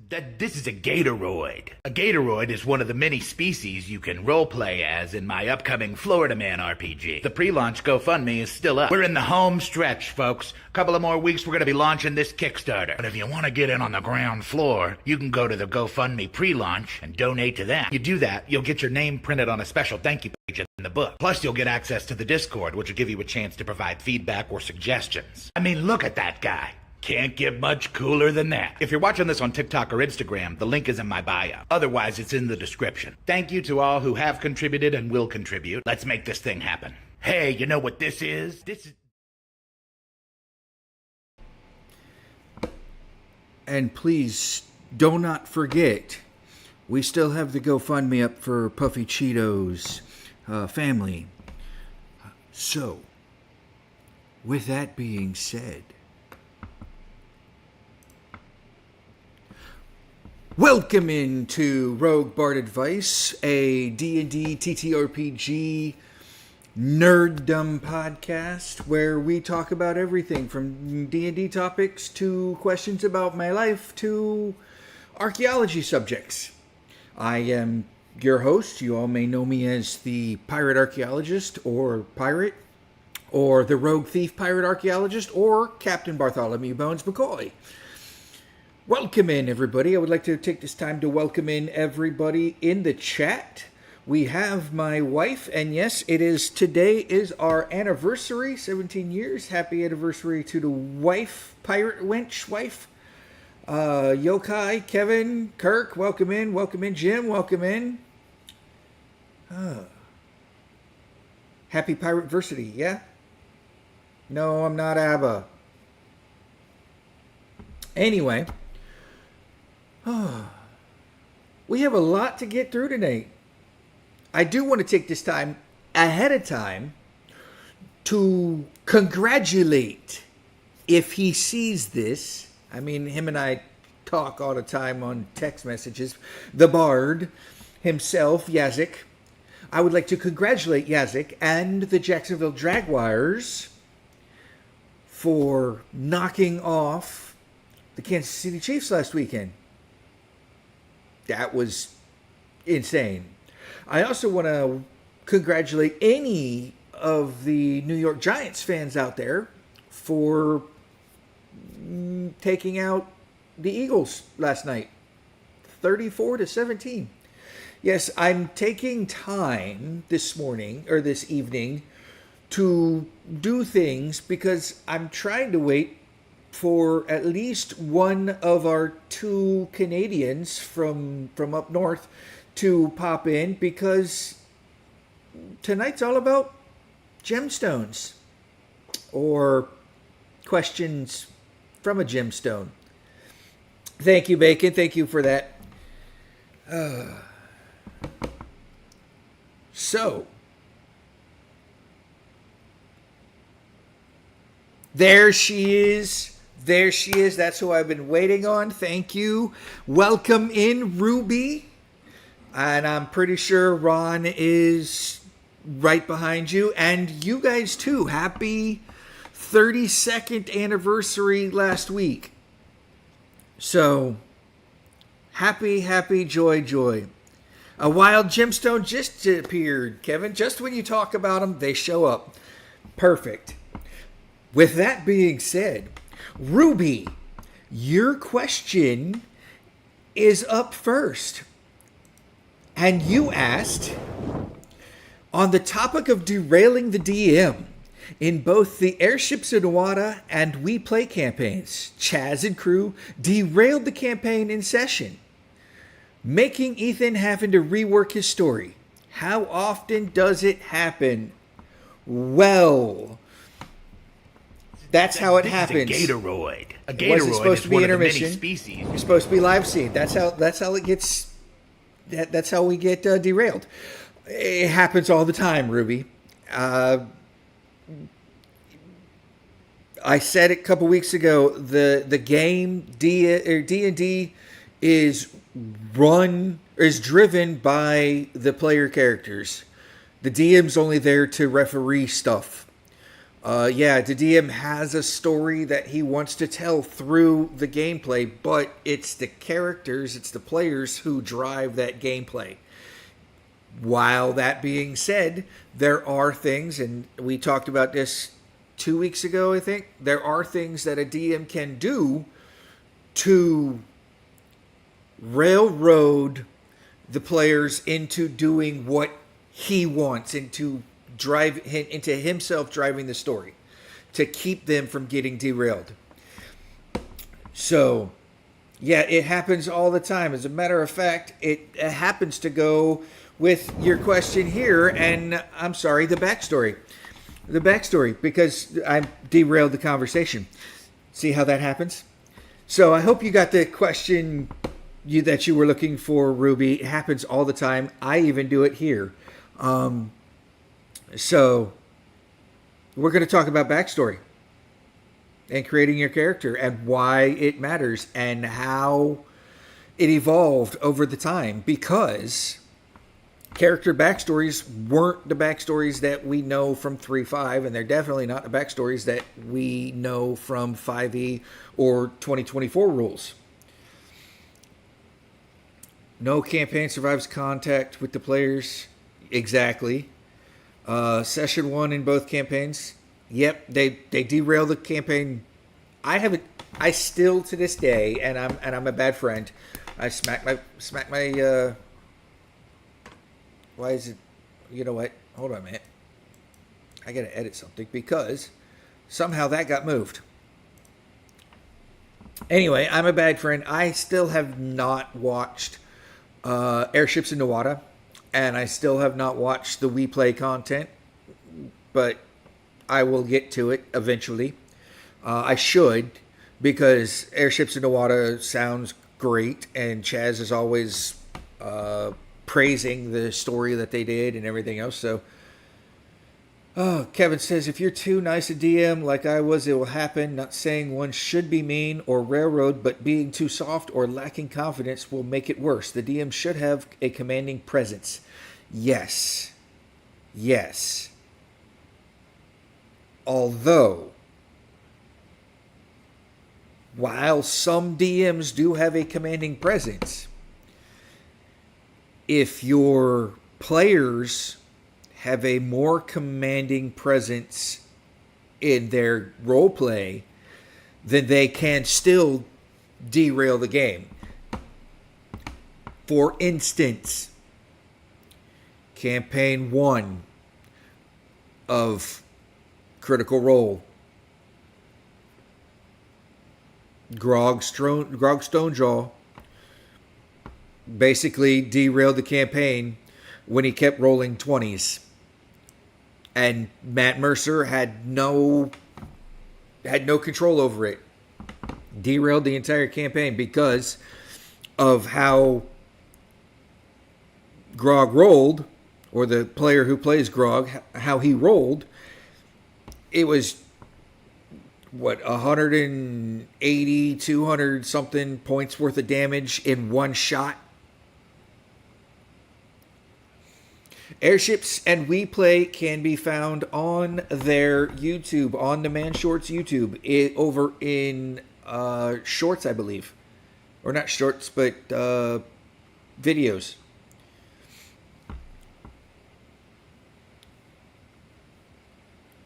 This is a Gatoroid. A Gatoroid is one of the many species you can roleplay as in my upcoming Florida Man RPG. The pre-launch GoFundMe is still up. We're in the home stretch, folks. A couple of more weeks, we're going to be launching this Kickstarter. But if you want to get in on the ground floor, you can go to the GoFundMe pre-launch and donate to that. You do that, you'll get your name printed on a special thank you page in the book. Plus, you'll get access to the Discord, which will give you a chance to provide feedback or suggestions. I mean, look at that guy. Can't get much cooler than that. If you're watching this on TikTok or Instagram, the link is in my bio. Otherwise, it's in the description. Thank you to all who have contributed and will contribute. Let's make this thing happen. Hey, you know what this is? And please, do not forget, we still have the GoFundMe up for PuffyCheetoh's family. So, with that being said, welcome into Rogue Bard Advice, a D&D TTRPG nerddom podcast where we talk about everything from D&D topics to questions about my life to archaeology subjects. I am your host. You all may know me as the Pirate Archaeologist or Pirate or the Rogue Thief Pirate Archaeologist or Captain Bartholomew Bones McCoy. Welcome in, everybody. I would like to take this time to welcome in everybody in the chat. We have my wife, and yes, today is our anniversary, 17 years. Happy anniversary to the wife, pirate wench wife. Yokai, Kevin, Kirk, welcome in, Jim, welcome in. Happy Pirateversity, yeah? No, I'm not ABBA. Anyway. We have a lot to get through tonight. I do want to take this time ahead of time to congratulate, if he sees this, I mean, him and I talk all the time on text messages, the Bard himself, Yazik. I would like to congratulate Yazik and the Jacksonville Jaguars for knocking off the Kansas City Chiefs last weekend. That was insane. I also want to congratulate any of the New York Giants fans out there for taking out the Eagles last night, 34-17. Yes, I'm taking time this evening to do things because I'm trying to wait for at least one of our two Canadians from up north to pop in, because tonight's all about gemstones or questions from a gemstone. Thank you, Bacon. Thank you for that. So, there she is. There she is. That's who I've been waiting on. Thank you. Welcome in, Ruby. And I'm pretty sure Ron is right behind you. And you guys too. Happy 32nd anniversary last week. So, happy, joy. A wild gemstone just appeared, Kevin. Just when you talk about them, they show up. Perfect. With that being said, Ruby, your question is up first. And you asked, on the topic of derailing the DM, in both the Airships in Iwata and We Play campaigns, Chaz and crew derailed the campaign in session, making Ethan having to rework his story. How often does it happen? Well, that's how it happens. A Gatoroid. A Gatoroid is supposed to be intermission. Species. It's supposed to be live scene. That's how it gets. That's how we get derailed. It happens all the time, Ruby. I said it a couple weeks ago. The game D&D is driven by the player characters. The DM's only there to referee stuff. Yeah, the DM has a story that he wants to tell through the gameplay, but it's the characters, it's the players who drive that gameplay. While that being said, there are things, and we talked about this 2 weeks ago, I think, there are things that a DM can do to railroad the players into doing what he wants, into himself driving the story, to keep them from getting derailed. So, yeah, it happens all the time. As a matter of fact, it happens to go with your question here, and I'm sorry, the backstory. The backstory, because I derailed the conversation. See how that happens? So I hope you got the question that you were looking for, Ruby. It happens all the time. I even do it here. So we're going to talk about backstory and creating your character and why it matters and how it evolved over the time, because character backstories weren't the backstories that we know from 3.5, and they're definitely not the backstories that we know from 5e or 2024 rules. No campaign survives contact with the players. Exactly. Session 1 in both campaigns. Yep, they derail the campaign. I still to this day, and I'm a bad friend. I smack my why is it, you know what? Hold on a minute. I got to edit something because somehow that got moved. Anyway, I'm a bad friend. I still have not watched Airships in Nawada, and I still have not watched the We Play content, but I will get to it eventually. I should, because Airships in Nawada sounds great, and Chaz is always praising the story that they did and everything else. So, Kevin says, if you're too nice a DM like I was, it will happen. Not saying one should be mean or railroad, but being too soft or lacking confidence will make it worse. The DM should have a commanding presence. Yes. Yes. Although, while some DMs do have a commanding presence, if your players have a more commanding presence in their role play, then they can still derail the game. For instance, campaign 1 of Critical Role, Grog Stonejaw basically derailed the campaign when he kept rolling 20s. And Matt Mercer had no control over it. Derailed the entire campaign because of how Grog rolled, or the player who plays Grog, how he rolled. It was, 180, 200 something points worth of damage in one shot. Airships and We Play can be found on their YouTube, on the Man Shorts YouTube, over in Shorts, I believe. Or not Shorts, but videos.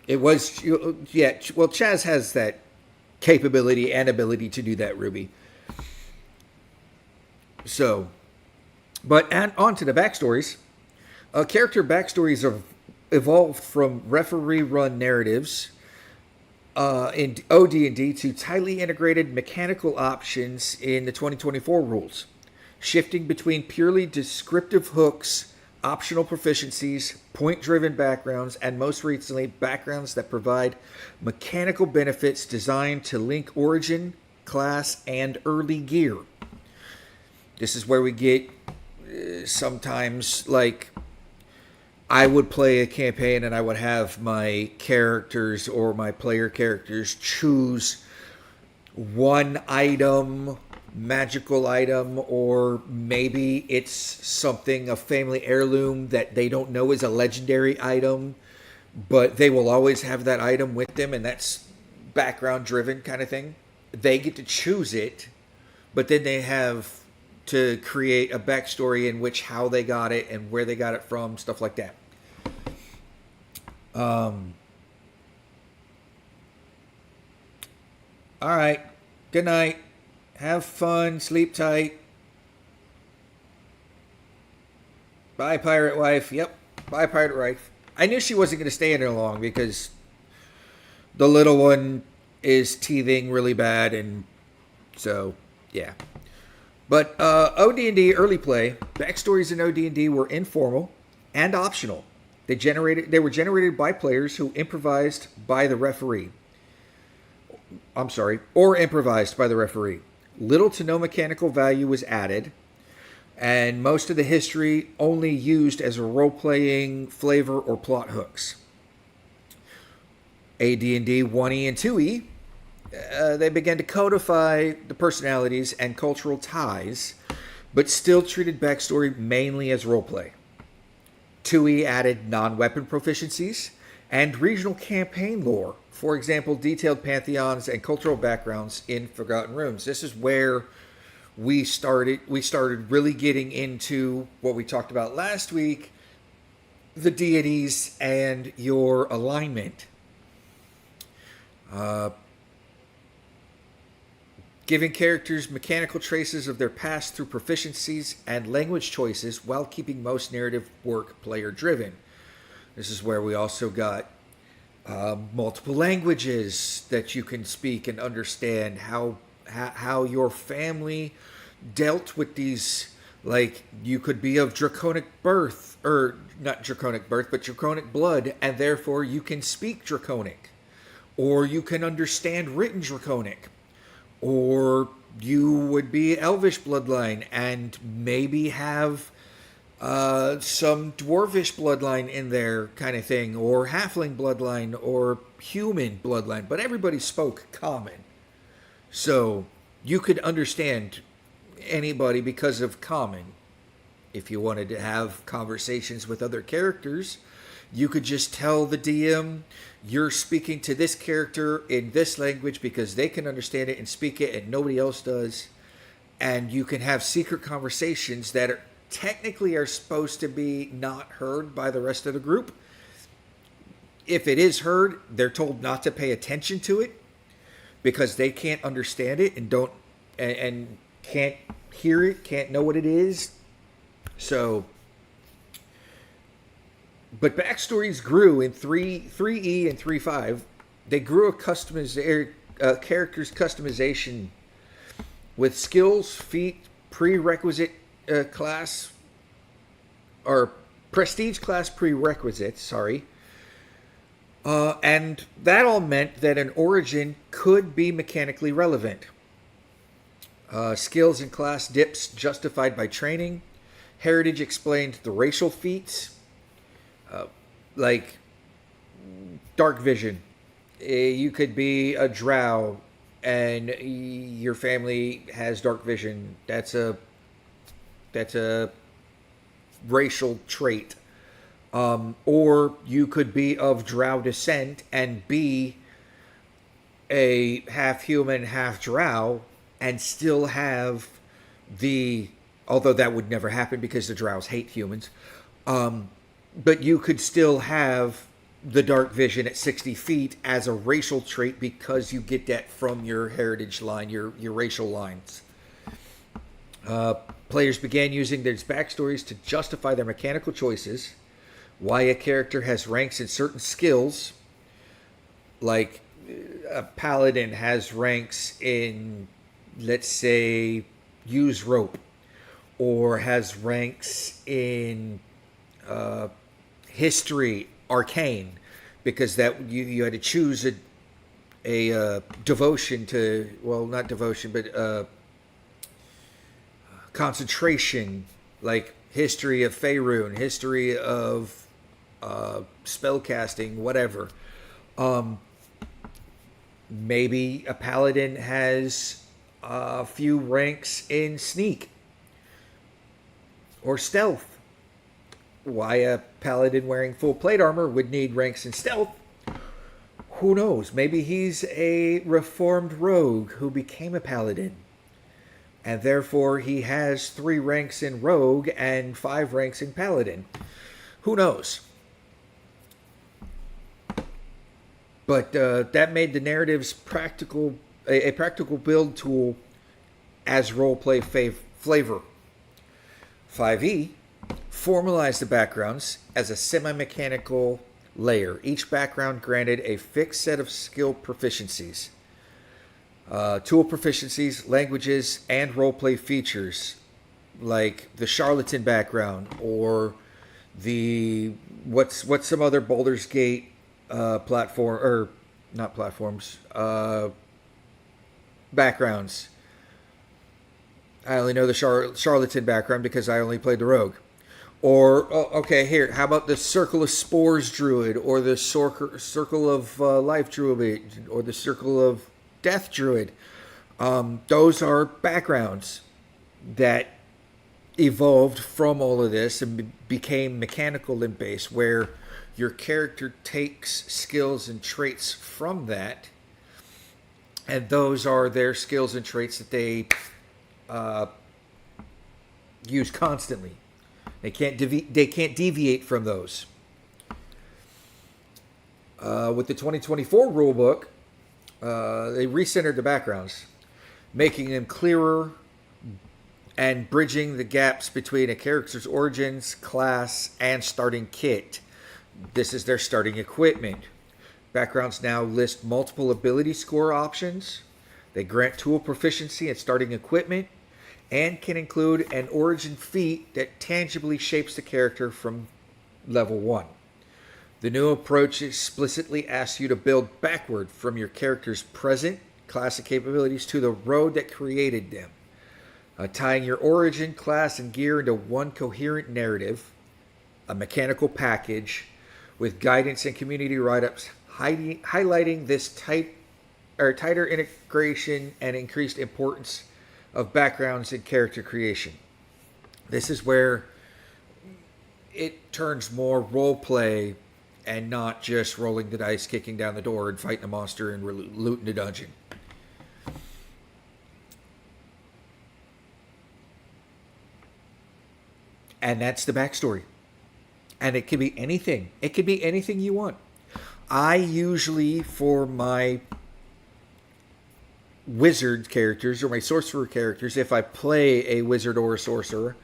It was, yeah, well, Chaz has that capability and ability to do that, Ruby. So, but on to the backstories. Character backstories have evolved from referee-run narratives in OD&D to tightly integrated mechanical options in the 2024 rules, shifting between purely descriptive hooks, optional proficiencies, point-driven backgrounds, and most recently, backgrounds that provide mechanical benefits designed to link origin, class, and early gear. This is where we get sometimes, like, I would play a campaign and I would have my characters or my player characters choose one item, magical item, or maybe it's something, a family heirloom that they don't know is a legendary item, but they will always have that item with them, and that's background driven kind of thing. They get to choose it, but then they have to create a backstory in which how they got it and where they got it from, stuff like that. All right. Good night. Have fun. Sleep tight. Bye, pirate wife. Yep. Bye, pirate wife. I knew she wasn't going to stay in there long because the little one is teething really bad, and so yeah. But OD&D early play backstories in OD&D were informal and optional. They were generated by players who improvised by the referee. Or improvised by the referee. Little to no mechanical value was added, and most of the history only used as a role-playing flavor or plot hooks. AD&D 1E and 2E, they began to codify the personalities and cultural ties, but still treated backstory mainly as roleplay. 2E added non-weapon proficiencies and regional campaign lore. For example, detailed pantheons and cultural backgrounds in Forgotten Rooms. This is where we started really getting into what we talked about last week, the deities and your alignment. Giving characters mechanical traces of their past through proficiencies and language choices while keeping most narrative work player driven. This is where we also got multiple languages that you can speak and understand how your family dealt with these. Like, you could be of draconic birth, or not draconic birth, but draconic blood, and therefore you can speak draconic, or you can understand written draconic, or you would be elvish bloodline and maybe have some dwarvish bloodline in there kind of thing, or halfling bloodline, or human bloodline, but everybody spoke common. So you could understand anybody because of common. If you wanted to have conversations with other characters, you could just tell the DM, you're speaking to this character in this language because they can understand it and speak it and nobody else does. And you can have secret conversations that are technically are supposed to be not heard by the rest of the group. If it is heard, they're told not to pay attention to it because they can't understand it and can't hear it, can't know what it is. So, but backstories grew in 3E and 3.5. They grew a character's customization with skills, feat, prerequisite class, or prestige class prerequisites, and that all meant that an origin could be mechanically relevant. Skills and class dips justified by training. Heritage explained the racial feats, like dark vision. You could be a drow and your family has dark vision. That's a racial trait. Or you could be of drow descent and be a half human, half drow, and still have although that would never happen because the drows hate humans, but you could still have the dark vision at 60 feet as a racial trait because you get that from your heritage line, your racial lines. Players began using their backstories to justify their mechanical choices, why a character has ranks in certain skills, like a paladin has ranks in, let's say, use rope, or has ranks in history, arcane, because that you had to choose a devotion to, well, not devotion, but concentration, like history of Faerun, history of spellcasting, whatever. Maybe a paladin has a few ranks in sneak or stealth. why a paladin wearing full plate armor would need ranks in stealth. Who knows? Maybe he's a reformed rogue who became a paladin. And therefore he has 3 ranks in rogue and 5 ranks in paladin. Who knows? But that made the narratives a practical build tool as roleplay flavor. 5e formalized the backgrounds as a semi-mechanical layer. Each background granted a fixed set of skill proficiencies, tool proficiencies, languages, and roleplay features, like the charlatan background or the what's some other Baldur's Gate platform, or not platforms, backgrounds. I only know the charlatan background because I only played the rogue. Or, okay, here, how about the Circle of Spores Druid, or the Circle of Life Druid, or the Circle of Death Druid? Those are backgrounds that evolved from all of this and became mechanical in base, where your character takes skills and traits from that, and those are their skills and traits that they use constantly. They can't deviate from those. With the 2024 rulebook, they recentered the backgrounds, making them clearer and bridging the gaps between a character's origins, class, and starting kit. This is their starting equipment. Backgrounds now list multiple ability score options. They grant tool proficiency and starting equipment, and can include an origin feat that tangibly shapes the character from level 1. The new approach explicitly asks you to build backward from your character's present classic capabilities to the road that created them, tying your origin, class, and gear into one coherent narrative, a mechanical package, with guidance and community write-ups highlighting this tighter integration and increased importance of backgrounds and character creation. This is where it turns more role play and not just rolling the dice, kicking down the door, and fighting a monster and looting the dungeon. And that's the backstory. And it could be anything. It could be anything you want. I usually, for my wizard characters or my sorcerer characters, if I play a wizard or a sorcerer,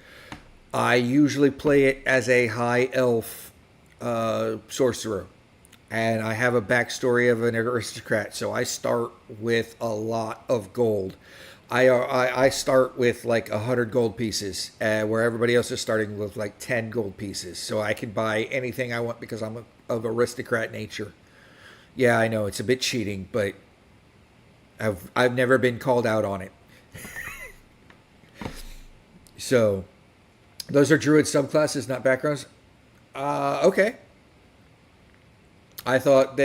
I usually play it as a high elf sorcerer, and I have a backstory of an aristocrat, so I start with a lot of gold. I start with like 100 gold pieces, where everybody else is starting with like 10 gold pieces, so I can buy anything I want because I'm of aristocrat nature. Yeah, I know it's a bit cheating, but I've never been called out on it. So, those are druid subclasses, not backgrounds. Okay. I thought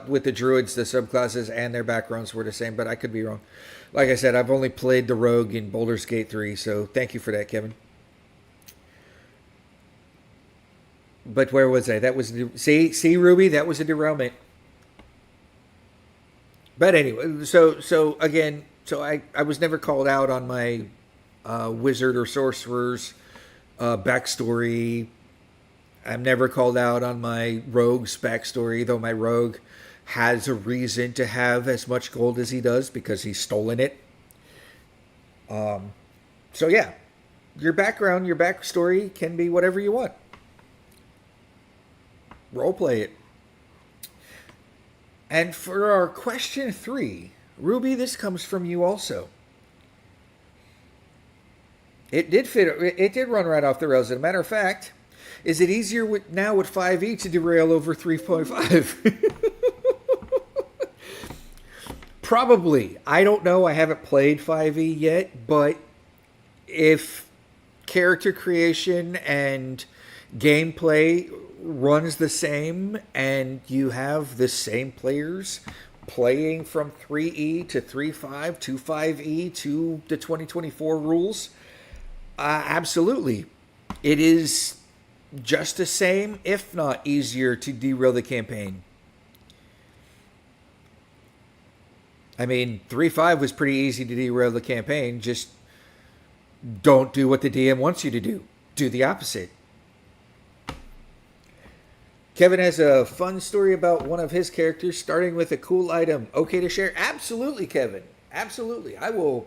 with the druids, the subclasses and their backgrounds were the same, but I could be wrong. Like I said, I've only played the rogue in Baldur's Gate 3, so thank you for that, Kevin. But where was I? That was see Ruby, that was a derailment. But anyway, so again, I was never called out on my wizard or sorcerer's backstory. I'm never called out on my rogue's backstory, though my rogue has a reason to have as much gold as he does because he's stolen it. So yeah, your background, your backstory can be whatever you want. Roleplay it. And for our question 3, Ruby, this comes from you also. It did fit. It did run right off the rails. As a matter of fact, is it easier now with 5e to derail over 3.5? Probably. I don't know. I haven't played 5e yet, but if character creation and gameplay runs the same and you have the same players playing from 3e to 3.5 to 5e to the 2024 rules, absolutely. it is just the same, if not easier, to derail the campaign. I mean, 3.5 was pretty easy to derail the campaign. Just don't do what the DM wants you to do. Do the opposite. Kevin has a fun story about one of his characters starting with a cool item. Okay to share? Absolutely, Kevin. Absolutely. I will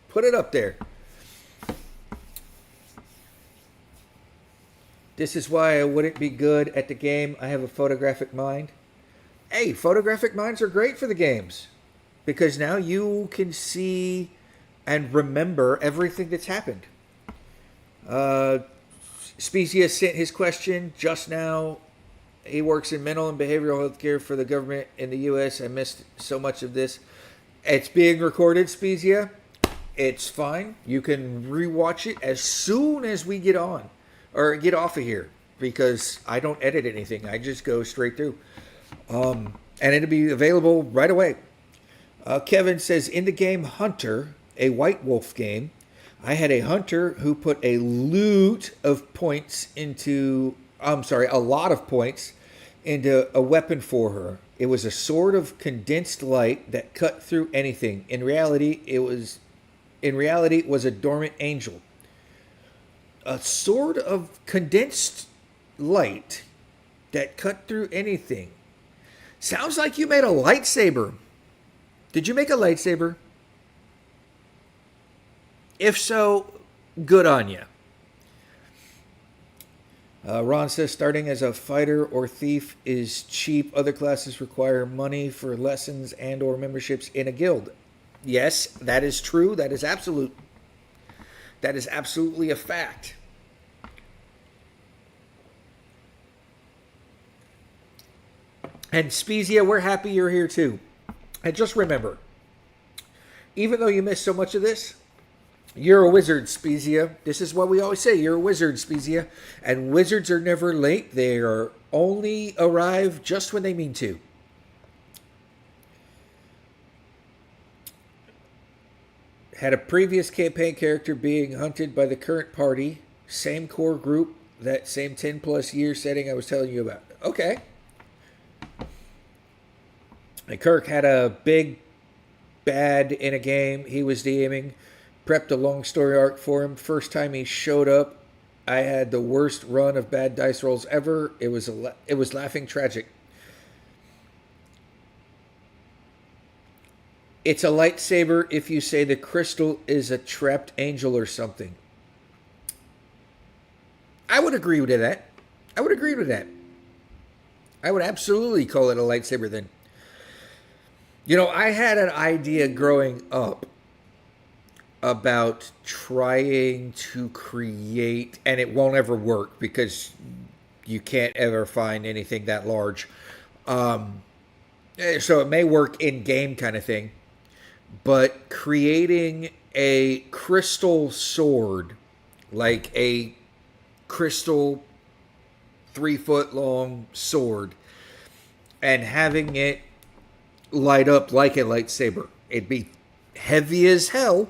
put it up there. This is why I wouldn't be good at the game. I have a photographic mind. Hey, photographic minds are great for the games. Because now you can see and remember everything that's happened. Spezia sent his question just now. He works in mental and behavioral health care for the government in the U.S. I missed so much of this. It's being recorded, Spezia. It's fine. You can rewatch it as soon as we get on. Or get off of here. Because I don't edit anything. I just go straight through. And it'll be available right away. Kevin says, in the game Hunter, a White Wolf game, I had a hunter who put a lot of points into a weapon for her. It was a sword of condensed light that cut through anything. In reality, it was a dormant angel. A sword of condensed light that cut through anything. Sounds like you made a lightsaber. Did you make a lightsaber? If so, good on you. Ron says starting as a fighter or thief is cheap. Other classes require money for lessons and or memberships in a guild. Yes, that is true. That is absolute. That is absolutely a fact. And Spezia, we're happy you're here too. And just remember, even though you missed so much of this, you're a wizard, Spezia. This is what we always say. You're a wizard, Spezia. And wizards are never late. They are only arrive just when they mean to. Had a previous campaign character being hunted by the current party. Same core group. That same 10 plus year setting I was telling you about. Okay. And Kirk had a big bad in a game he was DMing. Prepped a long story arc for him. First time he showed up, I had the worst run of bad dice rolls ever. It was laughing tragic. It's a lightsaber if you say the crystal is a trapped angel or something. I would agree with that. I would absolutely call it a lightsaber then. You know, I had an idea growing up about trying to create, and it won't ever work because you can't ever find anything that large. So it may work in game kind of thing, but creating a crystal sword, like a crystal 3-foot long sword, and having it light up like a lightsaber. It'd be heavy as hell,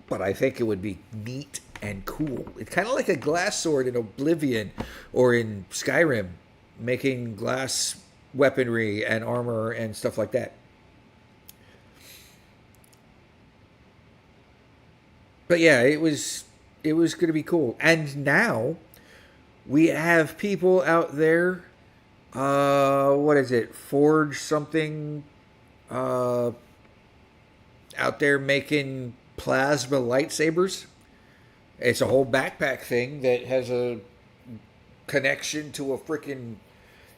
but I think it would be neat and cool. It's kind of like a glass sword in Oblivion or in Skyrim, making glass weaponry and armor and stuff like that. But yeah, it was going to be cool. And now we have people out there. What is it? Forge something. Out there making plasma lightsabers. It's a whole backpack thing that has a connection to a freaking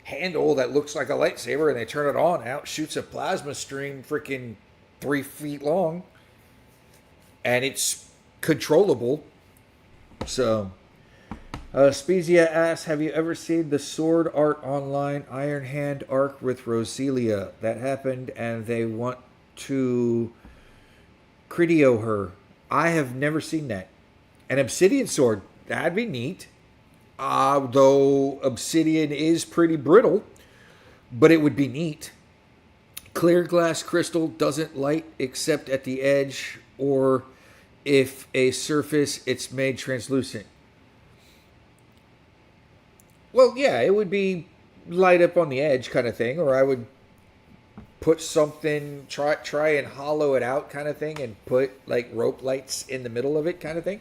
handle that looks like a lightsaber, and they turn it on, out shoots a plasma stream freaking 3 feet long, and it's controllable. So Spezia asks, have you ever seen the sword art online Iron Hand arc with Roselia? That happened and they want to Critio her. I have never seen that. An obsidian sword, that'd be neat. Though obsidian is pretty brittle, but it would be neat. Clear glass crystal doesn't light except at the edge or if a surface it's made translucent. Well, yeah, it would be light up on the edge kind of thing, or I would put something, try and hollow it out kind of thing, and put like rope lights in the middle of it kind of thing.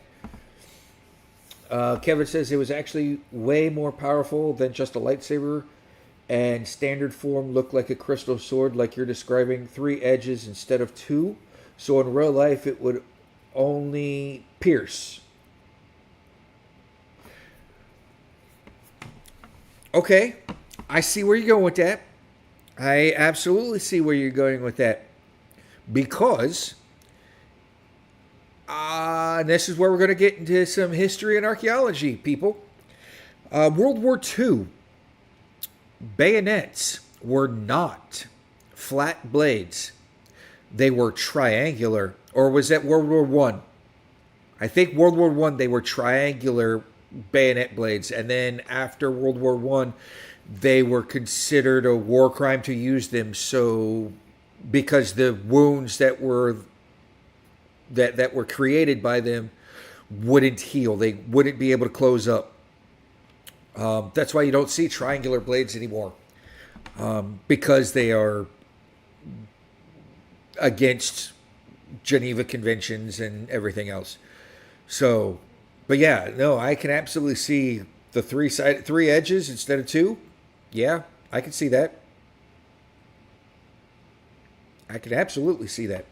Kevin says it was actually way more powerful than just a lightsaber, and standard form looked like a crystal sword like you're describing, 3 edges instead of 2. So in real life it would only pierce. Okay, I see where you're going with that. I absolutely see where you're going with that. Because, and this is where we're going to get into some history and archaeology, people. World War II, bayonets were not flat blades. They were triangular. Or was that World War One? I think World War One they were triangular bayonet blades, and then after World War One, they were considered a war crime to use them. So, because the wounds that were created by them wouldn't heal, they wouldn't be able to close up. That's why you don't see triangular blades anymore, because they are against Geneva Conventions and everything else. So, but yeah, no, I can absolutely see the 3 edges instead of 2. Yeah, I can see that. I can absolutely see that.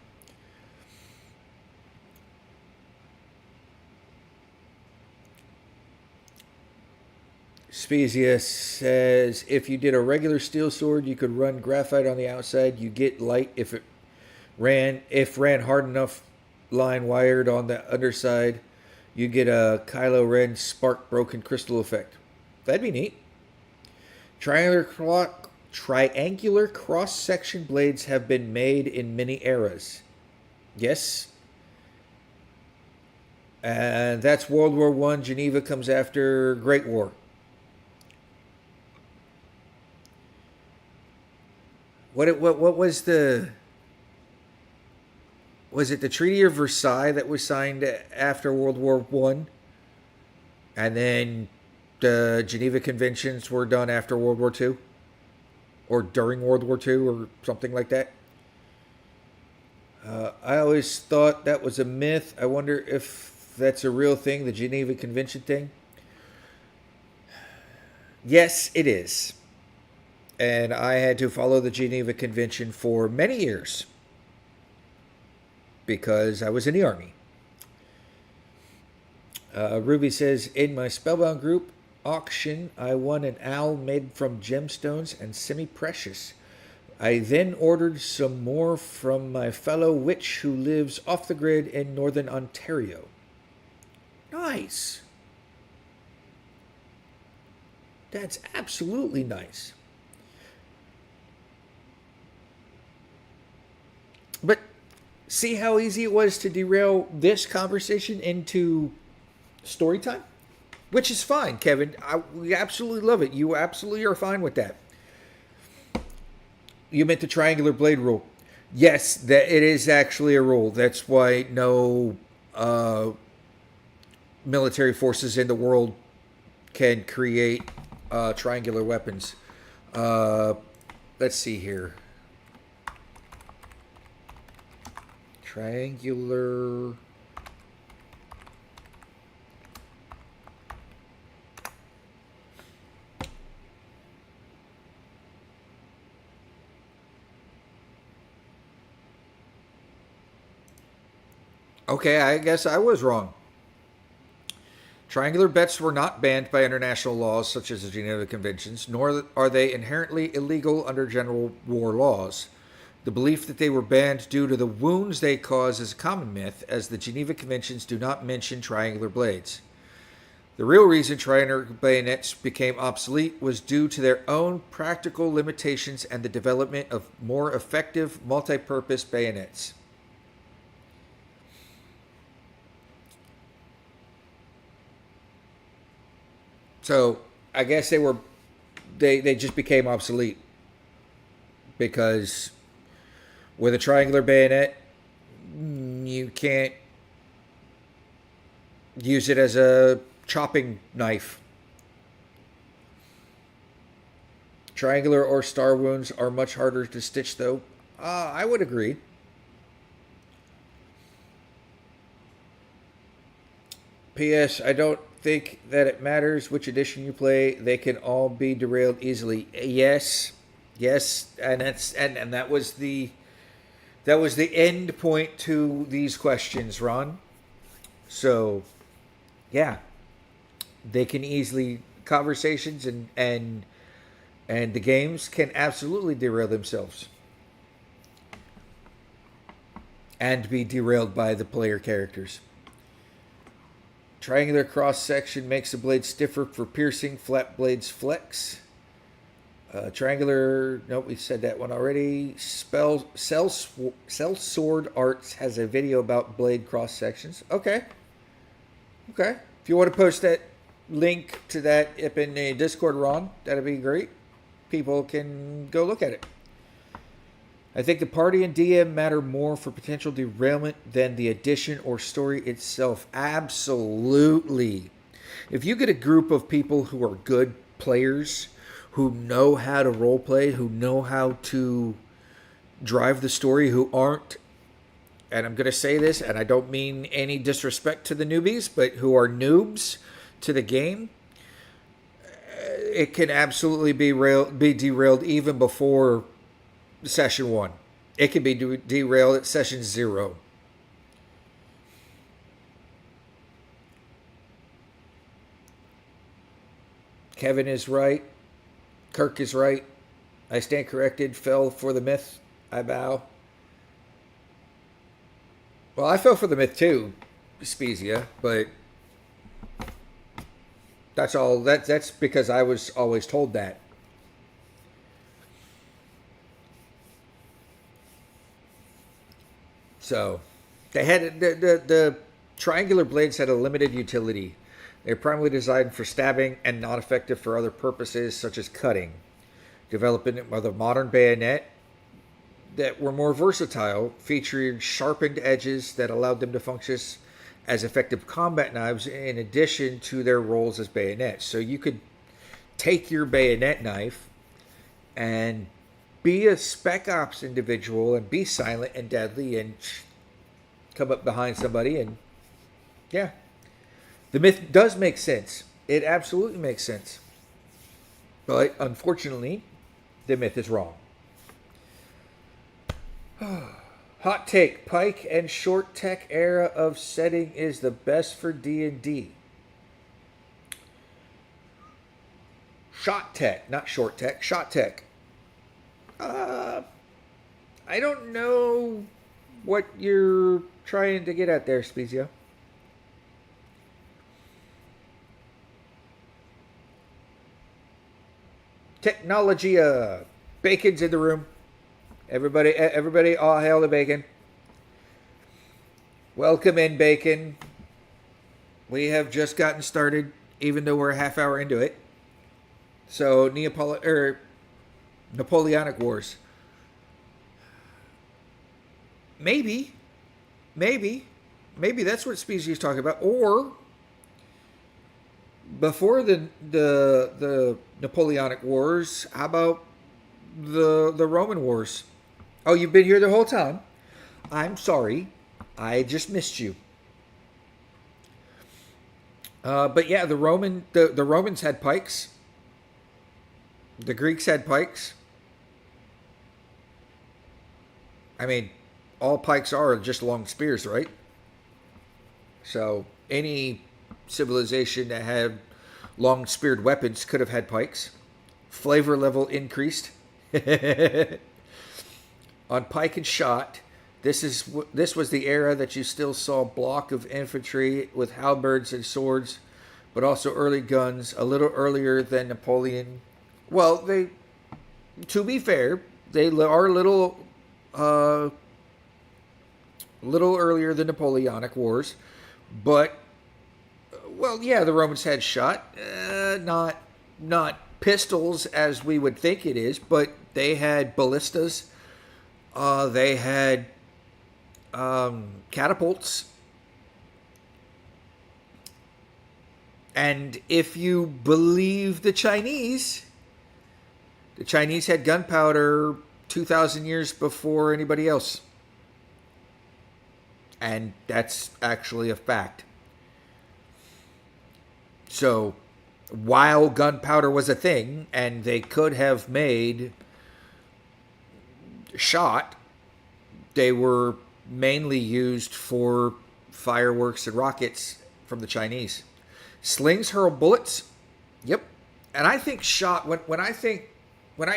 Spezia says, if you did a regular steel sword, you could run graphite on the outside. You get light if ran hard enough line wired on the underside. You get a Kylo Ren spark broken crystal effect. That'd be neat. Triangular cross-section blades have been made in many eras. Yes. And that's World War One. Geneva comes after Great War. What was the... Was it the Treaty of Versailles that was signed after World War One, and then the Geneva Conventions were done after World War Two, or during World War Two, or something like that? I always thought that was a myth. I wonder if that's a real thing, the Geneva Convention thing. Yes, it is. And I had to follow the Geneva Convention for many years, because I was in the Army. Ruby says, in my Spellbound group auction, I won an owl made from gemstones and semi-precious. I then ordered some more from my fellow witch who lives off the grid in northern Ontario. Nice. That's absolutely nice. But see how easy it was to derail this conversation into story time? Which is fine, Kevin. We absolutely love it. You absolutely are fine with that. You meant the triangular blade rule. Yes, that it is actually a rule. That's why no military forces in the world can create triangular weapons. Let's see here. Triangular... Okay, I guess I was wrong. Triangular bets were not banned by international laws such as the Geneva Conventions, nor are they inherently illegal under general war laws. The belief that they were banned due to the wounds they cause is a common myth, as the Geneva Conventions do not mention triangular blades. The real reason triangular bayonets became obsolete was due to their own practical limitations and the development of more effective multi-purpose bayonets. So I guess they just became obsolete because with a triangular bayonet, you can't use it as a chopping knife. Triangular or star wounds are much harder to stitch, though. I would agree. P.S. I don't think that it matters which edition you play. They can all be derailed easily. Yes, and that was the end point to these questions, Ron. So, yeah, they can easily conversations and the games can absolutely derail themselves and be derailed by the player characters. Triangular cross section makes the blade stiffer for piercing. Flat blades flex. Triangular, nope, we said that one already. Cell Sword Arts has a video about blade cross sections. Okay. If you want to post that link to that up in the Discord, Ron, that'd be great. People can go look at it. I think the party and DM matter more for potential derailment than the edition or story itself. Absolutely. If you get a group of people who are good players, who know how to role play, who know how to drive the story, who aren't, and I'm going to say this, and I don't mean any disrespect to the newbies, but who are noobs to the game, it can absolutely be derailed even before session 1. It can be derailed at session 0. Kevin is right. Kirk is right. I stand corrected. Fell for the myth. I bow. Well, I fell for the myth too, Spezia, but that's all. That's because I was always told that. So, they had the triangular blades had a limited utility. They're primarily designed for stabbing and not effective for other purposes such as cutting. Developing with a modern bayonet that were more versatile, featuring sharpened edges that allowed them to function as effective combat knives in addition to their roles as bayonets. So you could take your bayonet knife and be a spec ops individual and be silent and deadly and come up behind somebody and yeah. The myth does make sense. It absolutely makes sense. But unfortunately, the myth is wrong. Hot take. Pike and short tech era of setting is the best for D&D. Shot tech, not short tech. Shot tech. I don't know what you're trying to get at there, Spezia. Technologia. Bacon's in the room. Everybody, all hail the Bacon. Welcome in, Bacon. We have just gotten started, even though we're a half hour into it. So, Napoleonic Wars. Maybe that's what Species is talking about. Or before the Napoleonic Wars, how about the Roman Wars? Oh, you've been here the whole time? I'm sorry. I just missed you. But yeah, the Romans had pikes. The Greeks had pikes. I mean, all pikes are just long spears, right? So any civilization that had long speared weapons could have had pikes. Flavor level increased. On pike and shot, this was the era that you still saw block of infantry with halberds and swords, but also early guns, a little earlier than Napoleon. Well, to be fair, they are a little earlier than Napoleonic Wars, but well, yeah, the Romans had shot, not pistols as we would think it is, but they had ballistas. They had catapults. And if you believe the Chinese had gunpowder 2,000 years before anybody else. And that's actually a fact. So, while gunpowder was a thing, and they could have made shot, they were mainly used for fireworks and rockets from the Chinese. Slings hurl bullets. Yep. And I think shot, when I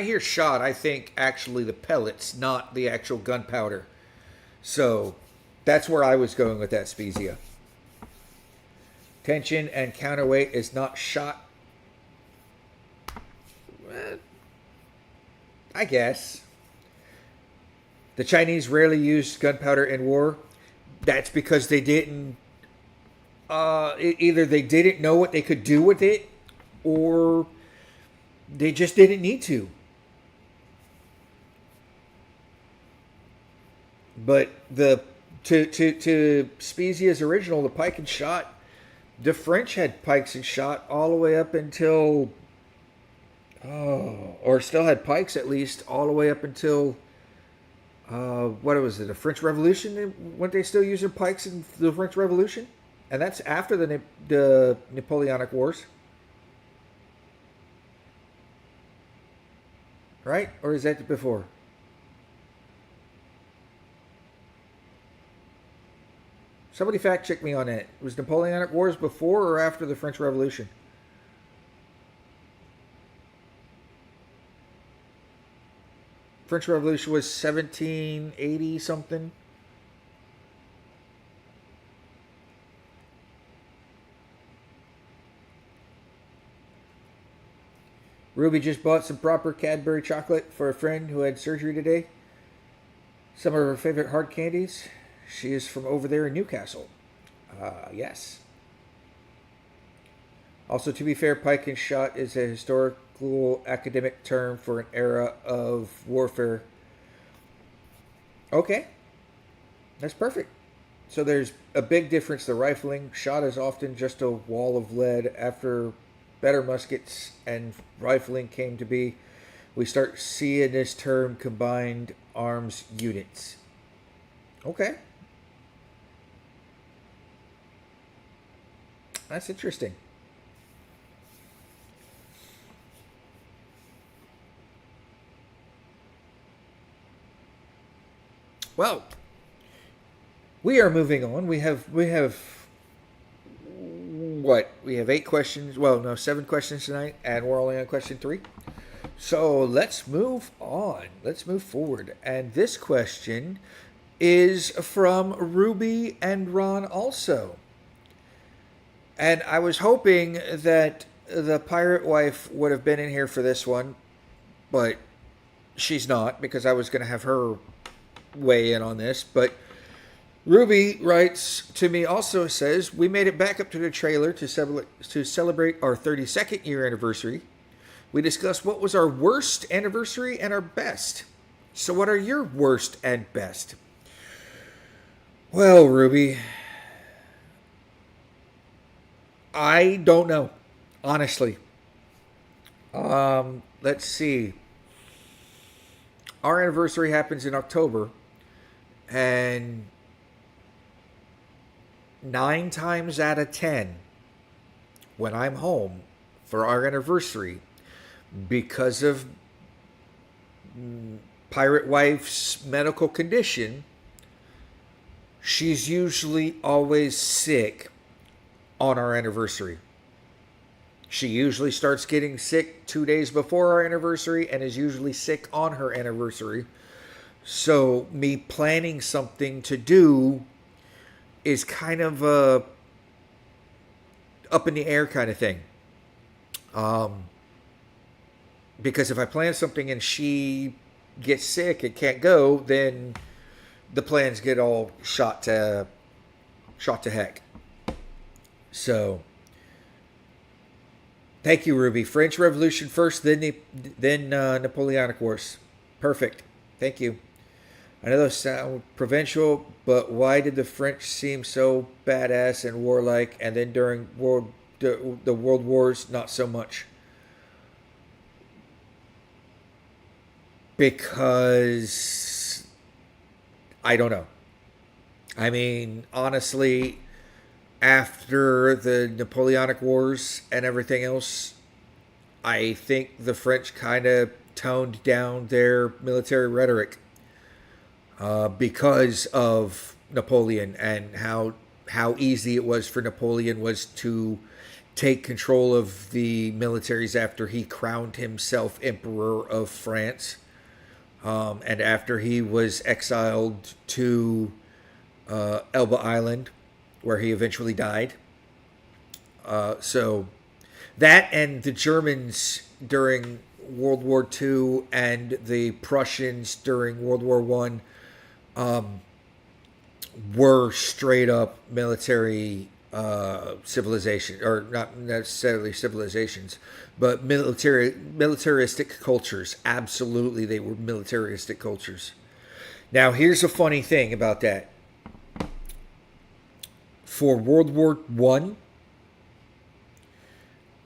hear shot, I think actually the pellets, not the actual gunpowder. So that's where I was going with that, Spezia. Tension and counterweight is not shot. I guess. The Chinese rarely used gunpowder in war. That's because they didn't. Either they didn't know what they could do with it, or they just didn't need to. But to Spezia's original, the pike and shot, the French had pikes and shot all the way up until, or still had pikes at least all the way up until, what was it, the French Revolution? Weren't they still using pikes in the French Revolution? And that's after the Napoleonic Wars. Right? Or is that before? Somebody fact check me on that. Was Napoleonic Wars before or after the French Revolution? French Revolution was 1780 something. Ruby just bought some proper Cadbury chocolate for a friend who had surgery today. Some of her favorite hard candies. She is from over there in Newcastle. Yes. Also, to be fair, pike and shot is a historical academic term for an era of warfare. Okay. That's perfect. So there's a big difference. The rifling shot is often just a wall of lead. After better muskets and rifling came to be, we start seeing this term combined arms units. Okay. That's interesting. Well, we are moving on. We have what? We have 8 questions. Well, no, 7 questions tonight, and we're only on question 3. So let's move on. Let's move forward. And this question is from Ruby and Ron also. And I was hoping that the pirate wife would have been in here for this one, but she's not, because I was going to have her weigh in on this. But Ruby writes to me, also says, we made it back up to the trailer to celebrate our 32nd year anniversary. We discussed what was our worst anniversary and our best. So what are your worst and best? Well, Ruby, I don't know, honestly. Let's see. Our anniversary happens in October, and 9 times out of 10, when I'm home for our anniversary, because of Pirate Wife's medical condition, she's usually always sick on our anniversary. She usually starts getting sick 2 days before our anniversary and is usually sick on her anniversary. So me planning something to do is kind of a up in the air kind of thing. Because if I plan something and she gets sick and can't go, then the plans get all shot to heck. So, thank you, Ruby. French Revolution first, then Napoleonic Wars. Perfect. Thank you. I know those sound provincial, but why did the French seem so badass and warlike, and then during the world wars, not so much. Because I don't know. I mean, honestly, after the Napoleonic Wars and everything else, I think the French kind of toned down their military rhetoric because of Napoleon and how easy it was for Napoleon was to take control of the militaries after he crowned himself Emperor of France. And after he was exiled to Elba Island, where he eventually died. So that and the Germans during World War II and the Prussians during World War I were straight up military civilization, or not necessarily civilizations, but militaristic cultures. Absolutely, they were militaristic cultures. Now, here's a funny thing about that. For World War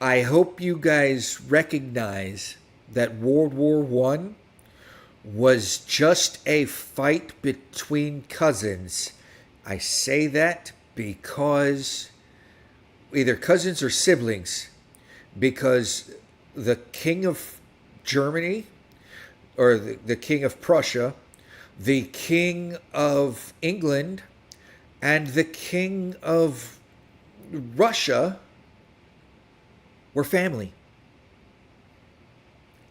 I hope you guys recognize that World War I was just a fight between cousins. I say that because either cousins or siblings, because the King of Germany, or the King of Prussia, the King of England, and the King of Russia were family.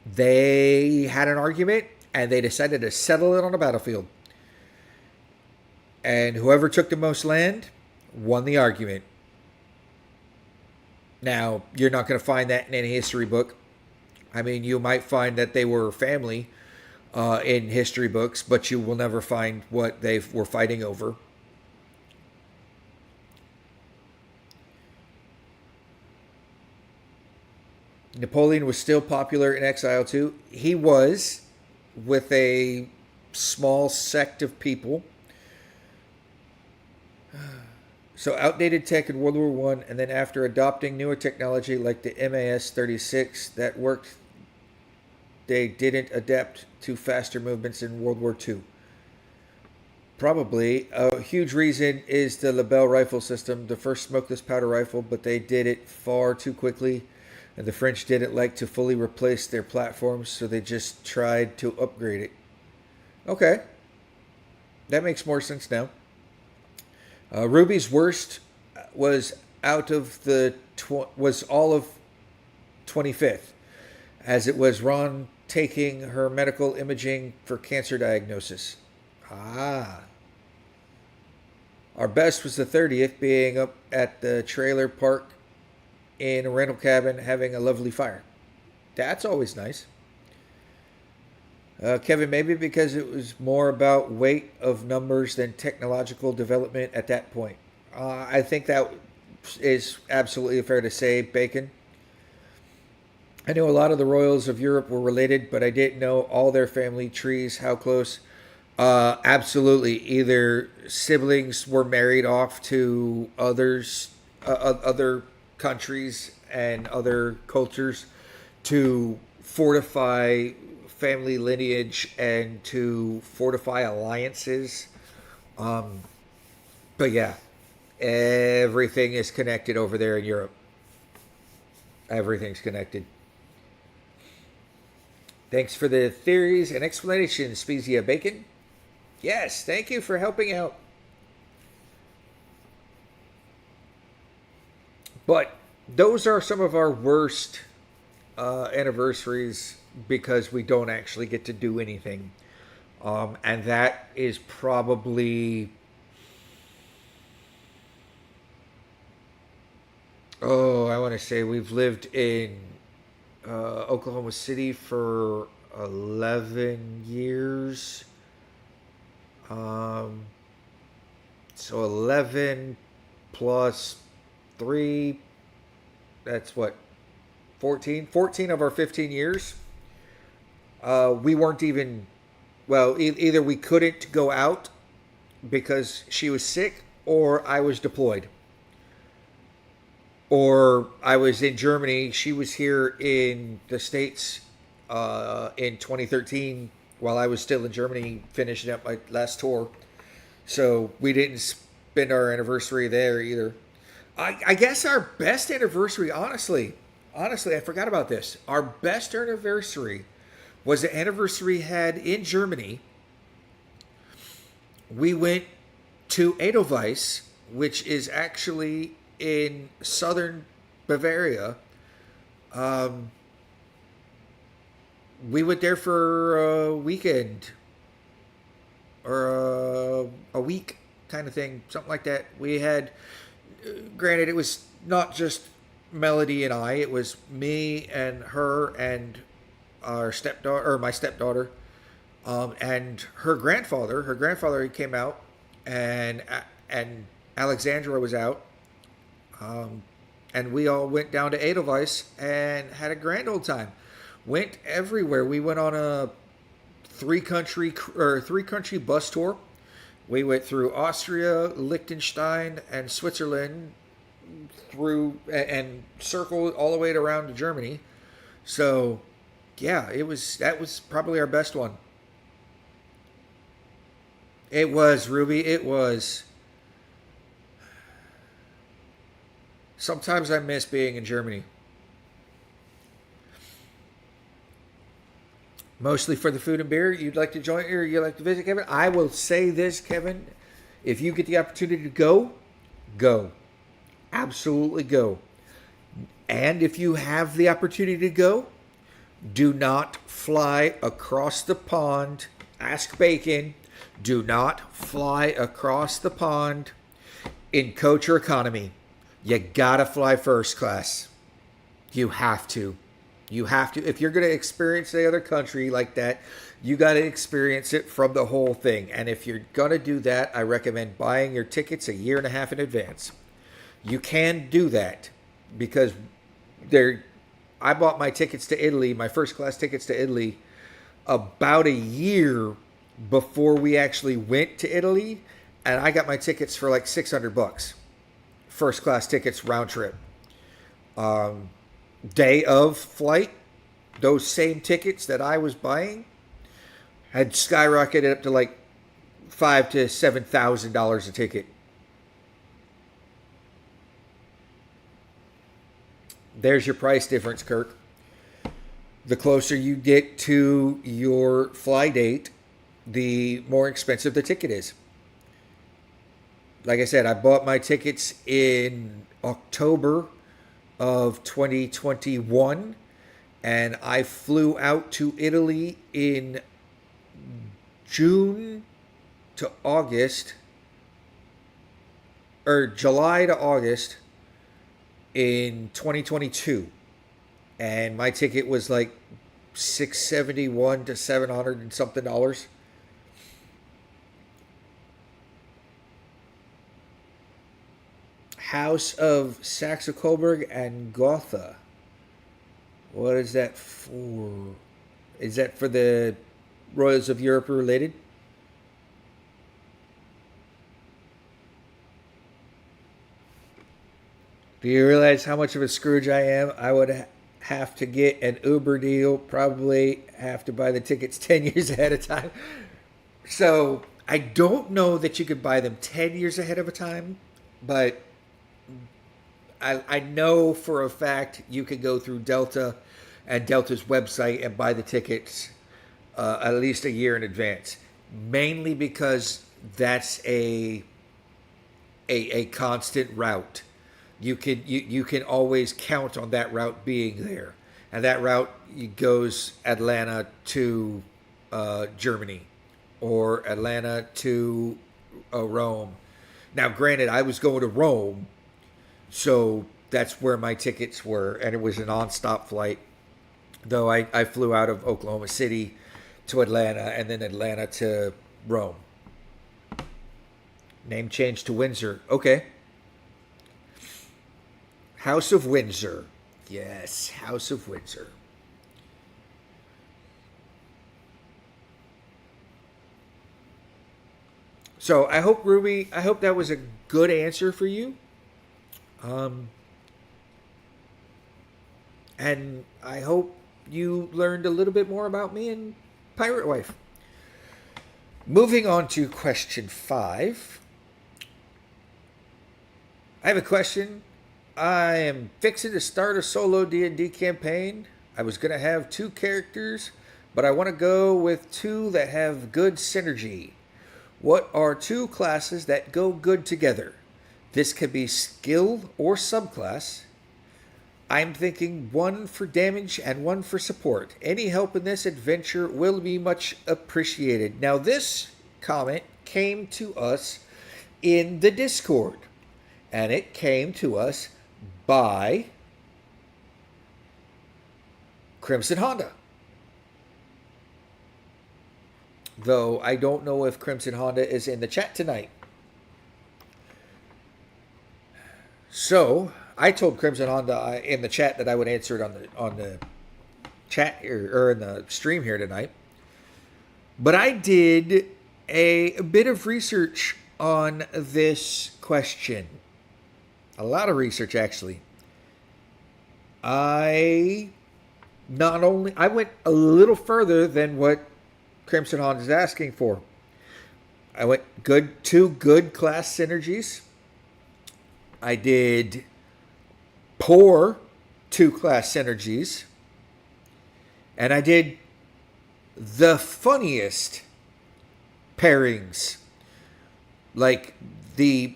They had an argument and they decided to settle it on a battlefield. And whoever took the most land won the argument. Now, you're not going to find that in any history book. I mean, you might find that they were family in history books, but you will never find what they were fighting over. Napoleon was still popular in exile too. He was, with a small sect of people. So outdated tech in World War I, and then after adopting newer technology like the MAS-36 that worked, they didn't adapt to faster movements in World War II. Probably. A huge reason is the Lebel rifle system, the first smokeless powder rifle, but they did it far too quickly. And the French didn't like to fully replace their platforms, so they just tried to upgrade it. Okay. That makes more sense now. Ruby's worst was was all of 25th, as it was Ron taking her medical imaging for cancer diagnosis. Ah. Our best was the 30th, being up at the trailer park in a rental cabin having a lovely fire. That's always nice. Kevin, maybe because it was more about weight of numbers than technological development at that point. I think that is absolutely fair to say, Bacon. I know a lot of the royals of Europe were related, but I didn't know all their family trees, how close. Absolutely. Either siblings were married off to others, other countries and other cultures to fortify family lineage and to fortify alliances. But yeah, everything is connected over there in Europe. Everything's connected. Thanks for the theories and explanations, Spezia Bacon. Yes, thank you for helping out. But those are some of our worst anniversaries because we don't actually get to do anything. And that is probably... I want to say we've lived in Oklahoma City for 11 years. So 11 plus 3, that's what, 14 of our 15 years. We weren't even, well, either we couldn't go out because she was sick or I was deployed. or I was in Germany. She was here in the States in 2013 while I was still in Germany finishing up my last tour. So we didn't spend our anniversary there either. I guess our best anniversary, honestly, I forgot about this. Our best anniversary was the anniversary we had in Germany. We went to Edelweiss, which is actually in southern Bavaria. We went there for a weekend or a week kind of thing, something like that. We had, granted, it was not just Melody and I, it was me and her and our stepdaughter, or my stepdaughter, and her grandfather. Her grandfather came out, and Alexandra was out, and we all went down to Edelweiss and had a grand old time. Went everywhere. We went on a three country bus tour. We went through Austria, Liechtenstein, and Switzerland, through and circled all the way around to Germany. So, yeah, that was probably our best one. It was, Ruby. It was. Sometimes I miss being in Germany. Mostly for the food and beer. You'd like to join, or you'd like to visit, Kevin? I will say this, Kevin. If you get the opportunity to go, go. Absolutely go. And if you have the opportunity to go, do not fly across the pond. Ask Bacon. Do not fly across the pond in coach or economy. You gotta fly first class. You have to. You have to. If you're going to experience the other country like that, you got to experience it from the whole thing. And if you're going to do that, I recommend buying your tickets a year and a half in advance. You can do that because I bought my tickets to Italy, my first class tickets to Italy, about a year before we actually went to Italy. And I got my tickets for like $600. First class tickets round trip. Day of flight, those same tickets that I was buying had skyrocketed up to like $5,000 to $7,000 a ticket. There's your price difference, Kirk. The closer you get to your fly date, the more expensive the ticket is. Like I said, I bought my tickets in October of 2021, and I flew out to Italy in June to August, or July to August in 2022, and my ticket was like $671 to $700 and something dollars. House of Saxe-Coburg and Gotha. What is that for? Is that for the Royals of Europe related? Do you realize how much of a Scrooge I am? I would have to get an Uber deal, probably have to buy the tickets 10 years ahead of time. So I don't know that you could buy them 10 years ahead of a time, but I know for a fact you could go through Delta and Delta's website and buy the tickets at least a year in advance. Mainly because that's a constant route. You can always count on that route being there, and that route goes Atlanta to Germany or Atlanta to Rome. Now, granted, I was going to Rome. So that's where my tickets were, and it was a non-stop flight. Though I flew out of Oklahoma City to Atlanta, and then Atlanta to Rome. Name change to Windsor. Okay. House of Windsor. Yes, House of Windsor. So I hope, Ruby, that was a good answer for you. And I hope you learned a little bit more about me and Pirate Wife. Moving on to question 5. I have a question. I am fixing to start a solo D&D campaign. I was going to have 2 characters, but I want to go with 2 that have good synergy. What are 2 classes that go good together? This could be skill or subclass. I'm thinking 1 for damage and 1 for support. Any help in this adventure will be much appreciated. Now, this comment came to us in the Discord, and it came to us by Crimson Honda. Though I don't know if Crimson Honda is in the chat tonight. So I told Crimson Honda in the chat that I would answer it on the chat or in the stream here tonight. But I did a bit of research on this question. A lot of research, actually. I went a little further than what Crimson Honda is asking for. I went 2 good class synergies. I did poor 2 class synergies. And I did the funniest pairings, like the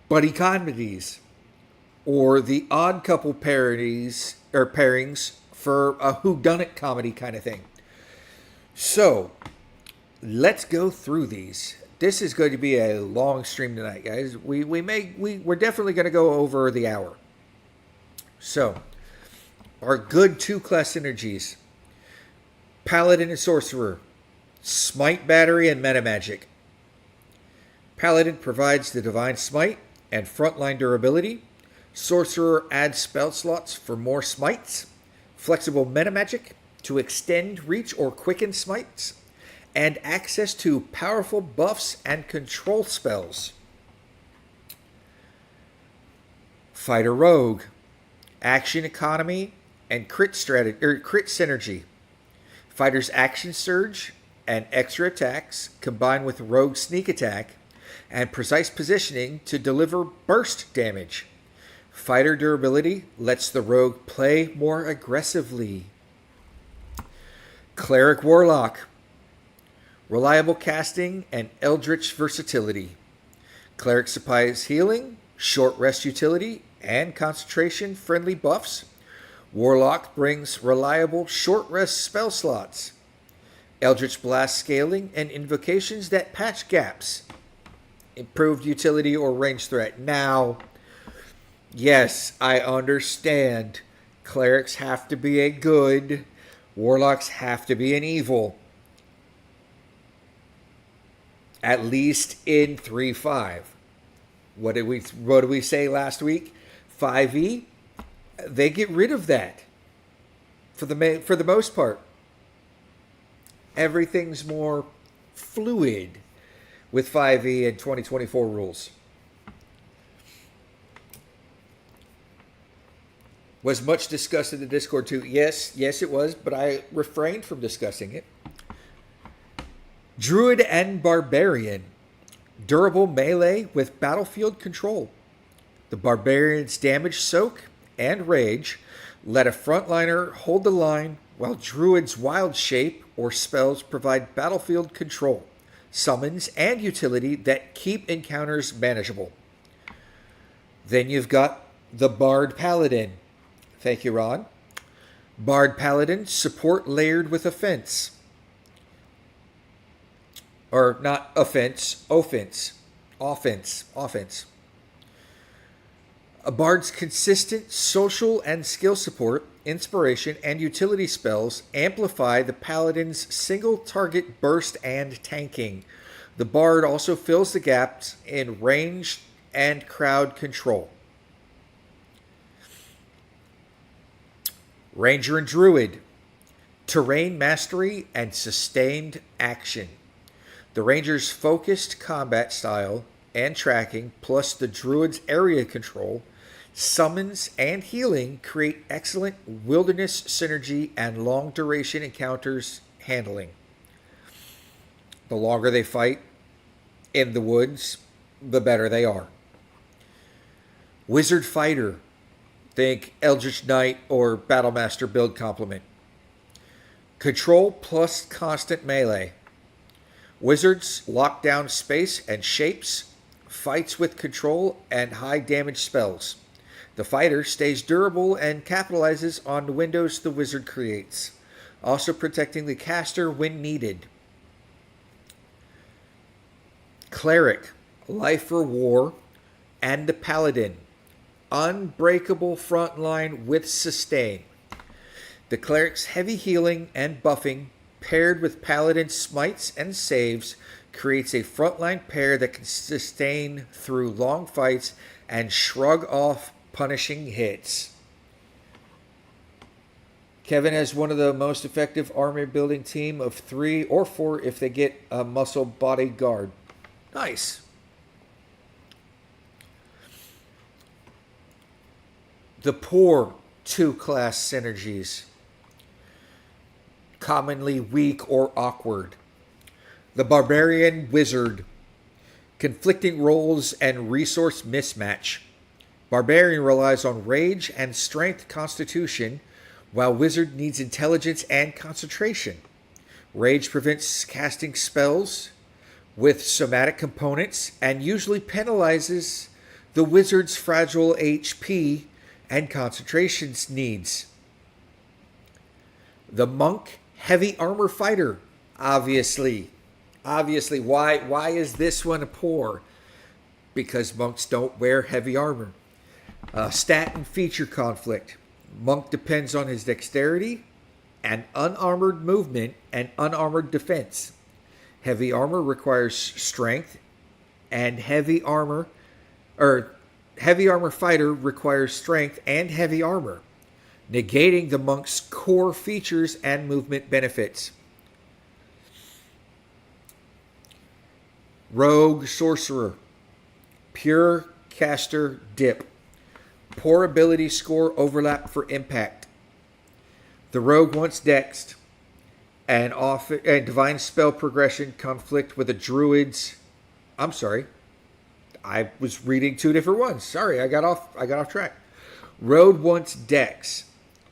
buddy comedies or the odd couple parodies or pairings for a whodunit comedy kind of thing. So let's go through these. This is going to be a long stream tonight, guys. We're definitely going to go over the hour. So, our good 2 class synergies: Paladin and Sorcerer, Smite Battery and Meta Magic. Paladin provides the Divine Smite and frontline durability. Sorcerer adds spell slots for more smites, flexible meta magic to extend reach or quicken smites, and access to powerful buffs and control spells. Fighter Rogue, action economy and crit synergy. Fighter's action surge and extra attacks combine with Rogue sneak attack and precise positioning to deliver burst damage. Fighter durability lets the rogue play more aggressively. Cleric Warlock, reliable casting and eldritch versatility. Cleric supplies healing, short rest utility, and concentration friendly buffs. Warlock brings reliable short rest spell slots. Eldritch Blast scaling and invocations that patch gaps. Improved utility or range threat. Now, yes, I understand. Clerics have to be a good. Warlocks have to be an evil. At least in 3.5. What did we say last week? 5e, they get rid of that for the most part. Everything's more fluid with 5e and 2024 rules. Was much discussed in the Discord too. Yes, it was, but I refrained from discussing it. Druid and Barbarian. Durable melee with battlefield control. The Barbarian's damage soak and rage let a frontliner hold the line, while Druid's wild shape or spells provide battlefield control, summons, and utility that keep encounters manageable. Then you've got the Bard Paladin. Thank you, Ron. Bard Paladin, support layered with offense. Or not offense, offense. Offense. A Bard's consistent social and skill support, inspiration, and utility spells amplify the Paladin's single target burst and tanking. The Bard also fills the gaps in range and crowd control. Ranger and Druid. Terrain mastery and sustained action. The Ranger's focused combat style and tracking, plus the Druid's area control, Summons and healing create excellent wilderness synergy and long duration encounters handling. The longer they fight in the woods, the better they are. Wizard Fighter. Think Eldritch Knight or Battlemaster build complement. Control plus constant melee. Wizards lock down space and shapes. Fights with control and high damage spells. The fighter stays durable and capitalizes on the windows the wizard creates, also protecting the caster when needed. Cleric, Life or War, and the Paladin, unbreakable frontline with sustain. The cleric's heavy healing and buffing, paired with Paladin's smites and saves, creates a frontline pair that can sustain through long fights and shrug off punishing hits. Kevin has one of the most effective armor building team of 3 or 4 if they get a muscle bodyguard. Nice. The poor 2-class synergies. Commonly weak or awkward. The Barbarian Wizard. Conflicting roles and resource mismatch. Barbarian relies on rage and strength constitution, while Wizard needs intelligence and concentration. Rage prevents casting spells with somatic components and usually penalizes the Wizard's fragile HP and concentration needs. The Monk Heavy Armor Fighter, obviously. Why is this one poor? Because monks don't wear heavy armor. Stat and feature conflict. Monk depends on his dexterity and unarmored movement and unarmored defense. Heavy armor requires strength, and heavy armor fighter requires strength and heavy armor, negating the monk's core features and movement benefits. Rogue Sorcerer. Pure caster dip. Poor ability score overlap for impact. The rogue wants dexed and divine spell progression conflict with a druid's. I'm sorry. I was reading 2 different ones. Sorry, I got off track. Rogue wants dex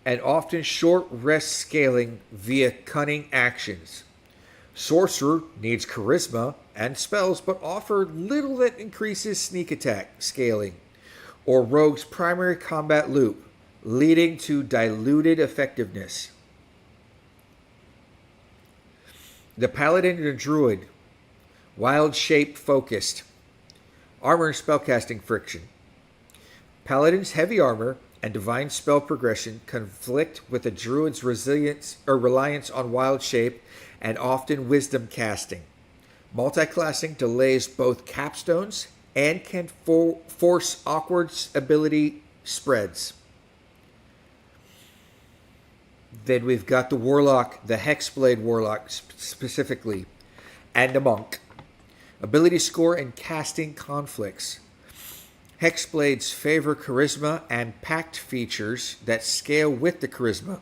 and often short rest scaling via cunning actions. Sorcerer needs charisma and spells, but offer little that increases sneak attack scaling, or rogue's primary combat loop, leading to diluted effectiveness. The Paladin and Druid, wild shape focused, armor and spellcasting friction. Paladin's heavy armor and divine spell progression conflict with the Druid's resilience or reliance on wild shape and often wisdom casting. Multiclassing delays both capstones and can force awkward ability spreads. Then we've got the Warlock, the Hexblade Warlock specifically, and the Monk. Ability score and casting conflicts. Hexblades favor charisma and pact features that scale with the charisma.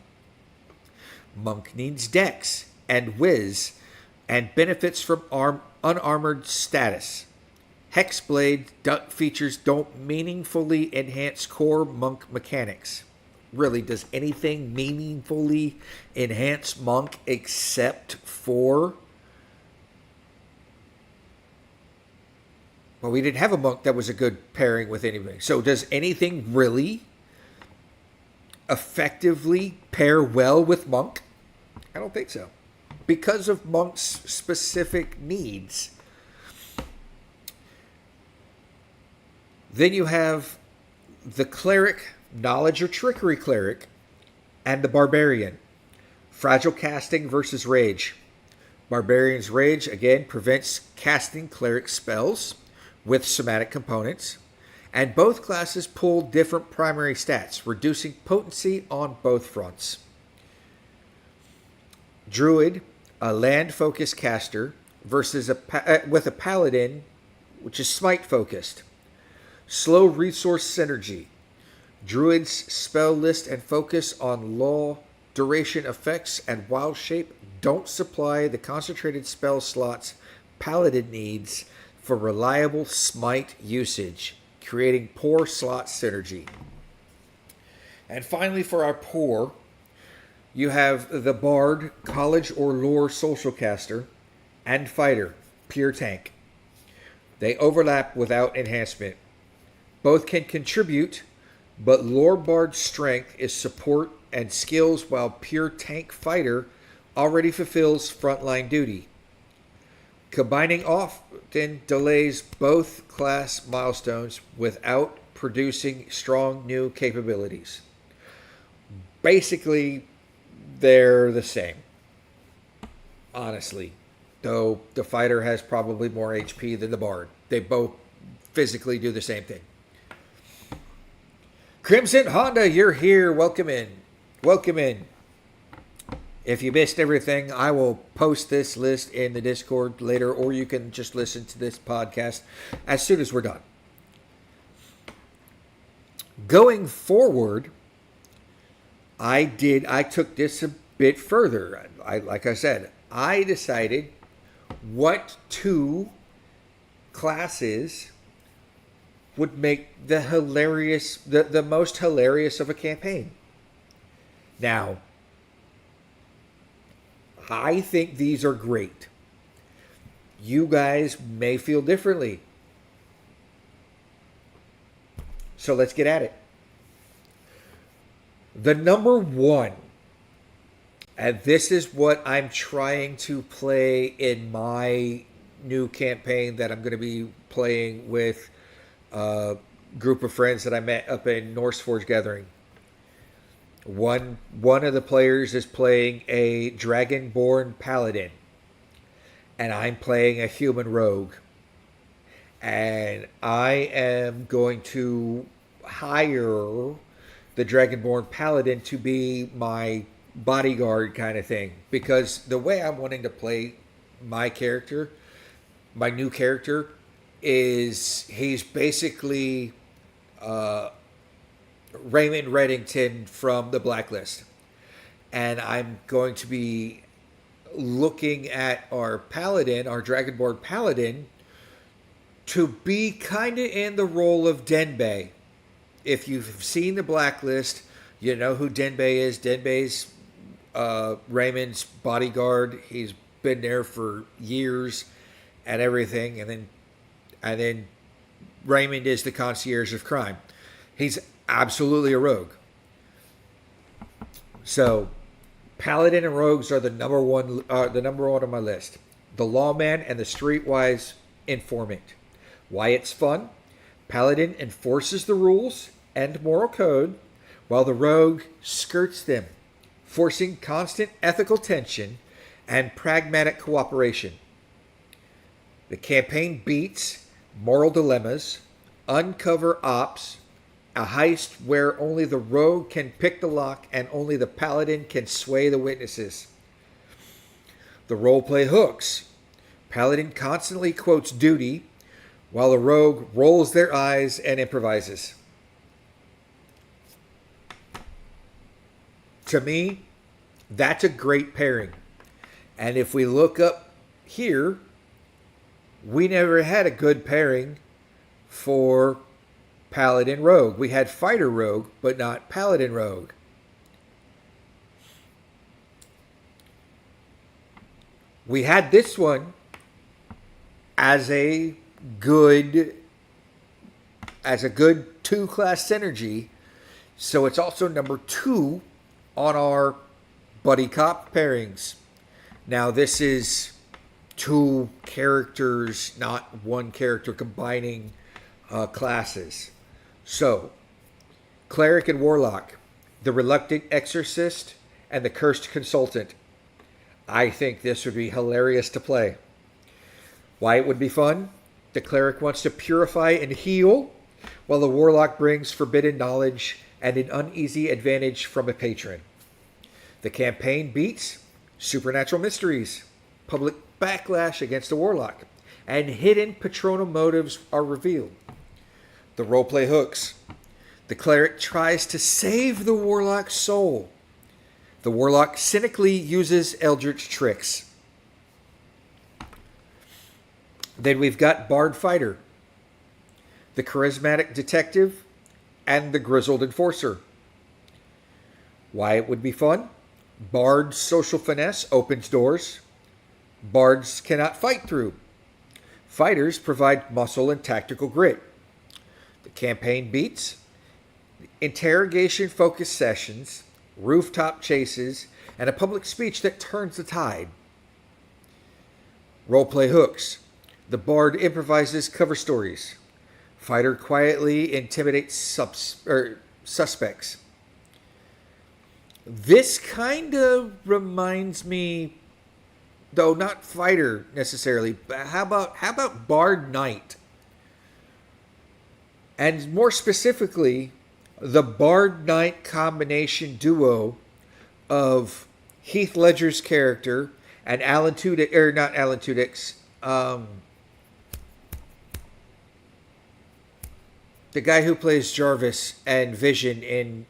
Monk needs dex and whiz and benefits from unarmored status. Hexblade features don't meaningfully enhance core monk mechanics. Really, does anything meaningfully enhance monk except for... Well, we didn't have a monk that was a good pairing with anybody. So does anything really effectively pair well with monk? I don't think so. Because of monk's specific needs. Then you have the cleric, knowledge or trickery cleric, and the barbarian. Fragile casting versus rage. Barbarian's rage, again, prevents casting cleric spells with somatic components, and both classes pull different primary stats, reducing potency on both fronts. Druid, a land-focused caster, versus with a paladin, which is smite-focused. Slow resource synergy. Druid's spell list and focus on law, duration effects, and wild shape don't supply the concentrated spell slots Paladin needs for reliable smite usage, creating poor slot synergy. And finally, for our poor, you have the Bard, College or Lore Social Caster, and Fighter, Pure Tank. They overlap without enhancement. Both can contribute, but Lore Bard's strength is support and skills, while Pure Tank Fighter already fulfills frontline duty. Combining often delays both class milestones without producing strong new capabilities. Basically, they're the same, honestly. Though the fighter has probably more HP than the bard. They both physically do the same thing. Crimson Honda, you're here. Welcome in. Welcome in. If you missed everything, I will post this list in the Discord later, or you can just listen to this podcast as soon as we're done. Going forward, I took this a bit further. Like I said, I decided what two classes would make the most hilarious of a campaign. Now, I think these are great. You guys may feel differently. So let's get at it. The number one, and this is what I'm trying to play in my new campaign that I'm going to be playing with a group of friends that I met up in Norse Forge Gathering. One of the players is playing a Dragonborn Paladin, and I'm playing a human rogue. And I am going to hire the Dragonborn Paladin to be my bodyguard kind of thing. Because the way I'm wanting to play my character, my new character, is he's basically Raymond Reddington from the Blacklist. And I'm going to be looking at our Paladin, our Dragonborn Paladin, to be kind of in the role of Denbei. If you've seen the Blacklist, you know who Denbei is. Denbei's Raymond's bodyguard. He's been there for years and everything. And then Raymond is the concierge of crime. He's absolutely a rogue. So, Paladin and rogues are the number one on my list. The lawman and the streetwise informant. Why it's fun? Paladin enforces the rules and moral code, while the rogue skirts them, forcing constant ethical tension and pragmatic cooperation. The campaign beats moral dilemmas, uncover ops, a heist where only the rogue can pick the lock and only the paladin can sway the witnesses. The roleplay hooks. Paladin constantly quotes duty, while the rogue rolls their eyes and improvises. To me, that's a great pairing. And if we look up here, we never had a good pairing for Paladin Rogue. We had Fighter Rogue, but not Paladin Rogue. We had this one as a good two-class synergy, so it's also number 2 on our buddy cop pairings. Now this is 2 characters, not one character, combining classes. So, Cleric and Warlock, the Reluctant Exorcist, and the Cursed Consultant. I think this would be hilarious to play. Why it would be fun? The Cleric wants to purify and heal, while the Warlock brings forbidden knowledge and an uneasy advantage from a patron. The campaign beats supernatural mysteries, public backlash against the Warlock, and hidden patronal motives are revealed. The roleplay hooks. The cleric tries to save the warlock's soul. The warlock cynically uses eldritch tricks. Then we've got Bard Fighter, the charismatic detective, and the grizzled enforcer. Why it would be fun? Bard's social finesse opens doors bards cannot fight through. Fighters provide muscle and tactical grit. The campaign beats, interrogation-focused sessions, rooftop chases, and a public speech that turns the tide. Roleplay hooks. The bard improvises cover stories. Fighter quietly intimidates suspects. This kind of reminds me, though not fighter necessarily, but how about Bard Knight? And more specifically, the Bard Knight combination duo of Heath Ledger's character and Alan Tudyk, or not Alan Tudyk's, the guy who plays Jarvis and Vision in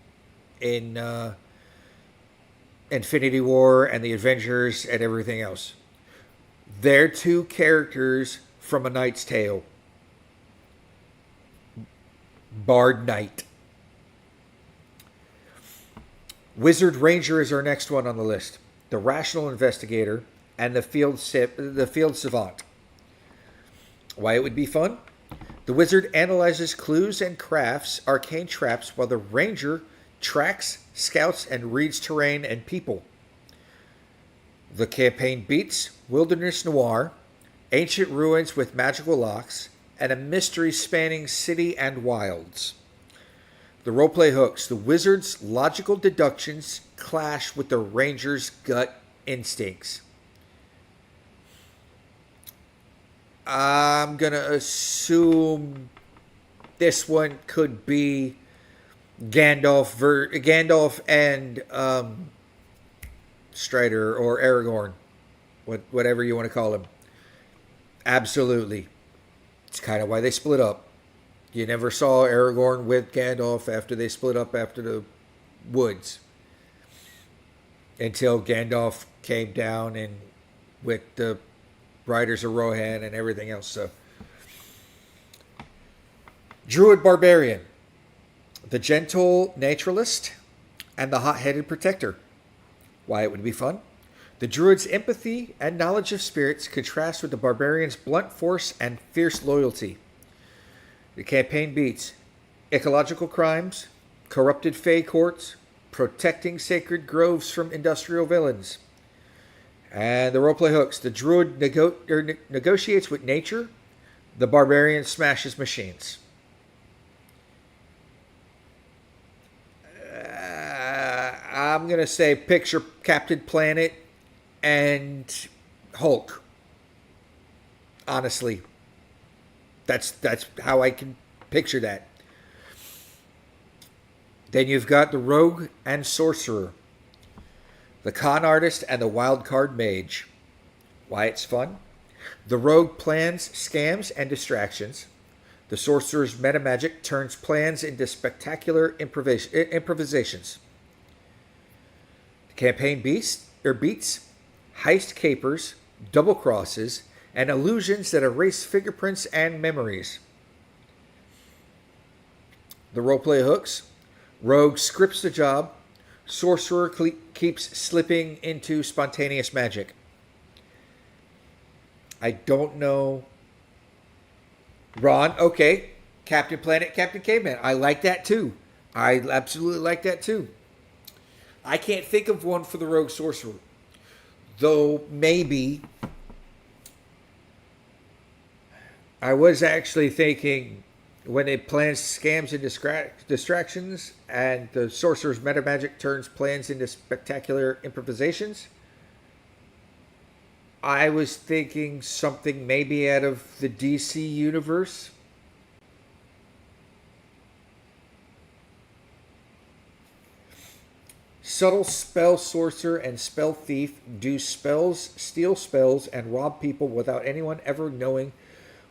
Infinity War and the Avengers and everything else. They're two characters from A Knight's Tale. Bard Knight. Wizard Ranger is our next one on the list. The rational investigator and the field savant. Why it would be fun? The wizard analyzes clues and crafts arcane traps while the ranger tracks, scouts, and reads terrain and people. The campaign beats wilderness noir, ancient ruins with magical locks, and a mystery spanning city and wilds. The roleplay hooks. The wizard's logical deductions clash with the ranger's gut instincts. I'm going to assume this one could be Gandalf and Strider or Aragorn, whatever you want to call him. Absolutely. It's kind of why they split up. You never saw Aragorn with Gandalf after they split up after the woods. Until Gandalf came down and with the Riders of Rohan and everything else. So, Druid Barbarian. The gentle naturalist and the hot-headed protector. Why it would be fun? The druid's empathy and knowledge of spirits contrast with the barbarian's blunt force and fierce loyalty. The campaign beats ecological crimes, corrupted fey courts, protecting sacred groves from industrial villains. And the roleplay hooks. The druid negotiates with nature. The barbarian smashes machines. I'm going to say picture Captain Planet and Hulk. Honestly. That's how I can picture that. Then you've got the rogue and sorcerer. The con artist and the wild card mage. Why it's fun? The rogue plans scams and distractions. The sorcerer's metamagic turns plans into spectacular improvisations. The campaign beats heist capers, double crosses, and illusions that erase fingerprints and memories. The roleplay hooks. Rogue scripts the job. Sorcerer keeps slipping into spontaneous magic. I don't know. Ron, okay. Captain Planet, Captain Caveman. I like that too. I absolutely like that too. I can't think of one for the Rogue Sorcerer. Though maybe I was actually thinking when it plans scams and distractions and the sorcerer's metamagic turns plans into spectacular improvisations. I was thinking something maybe out of the DC universe. Subtle spell sorcerer and spell thief do spells, steal spells, and rob people without anyone ever knowing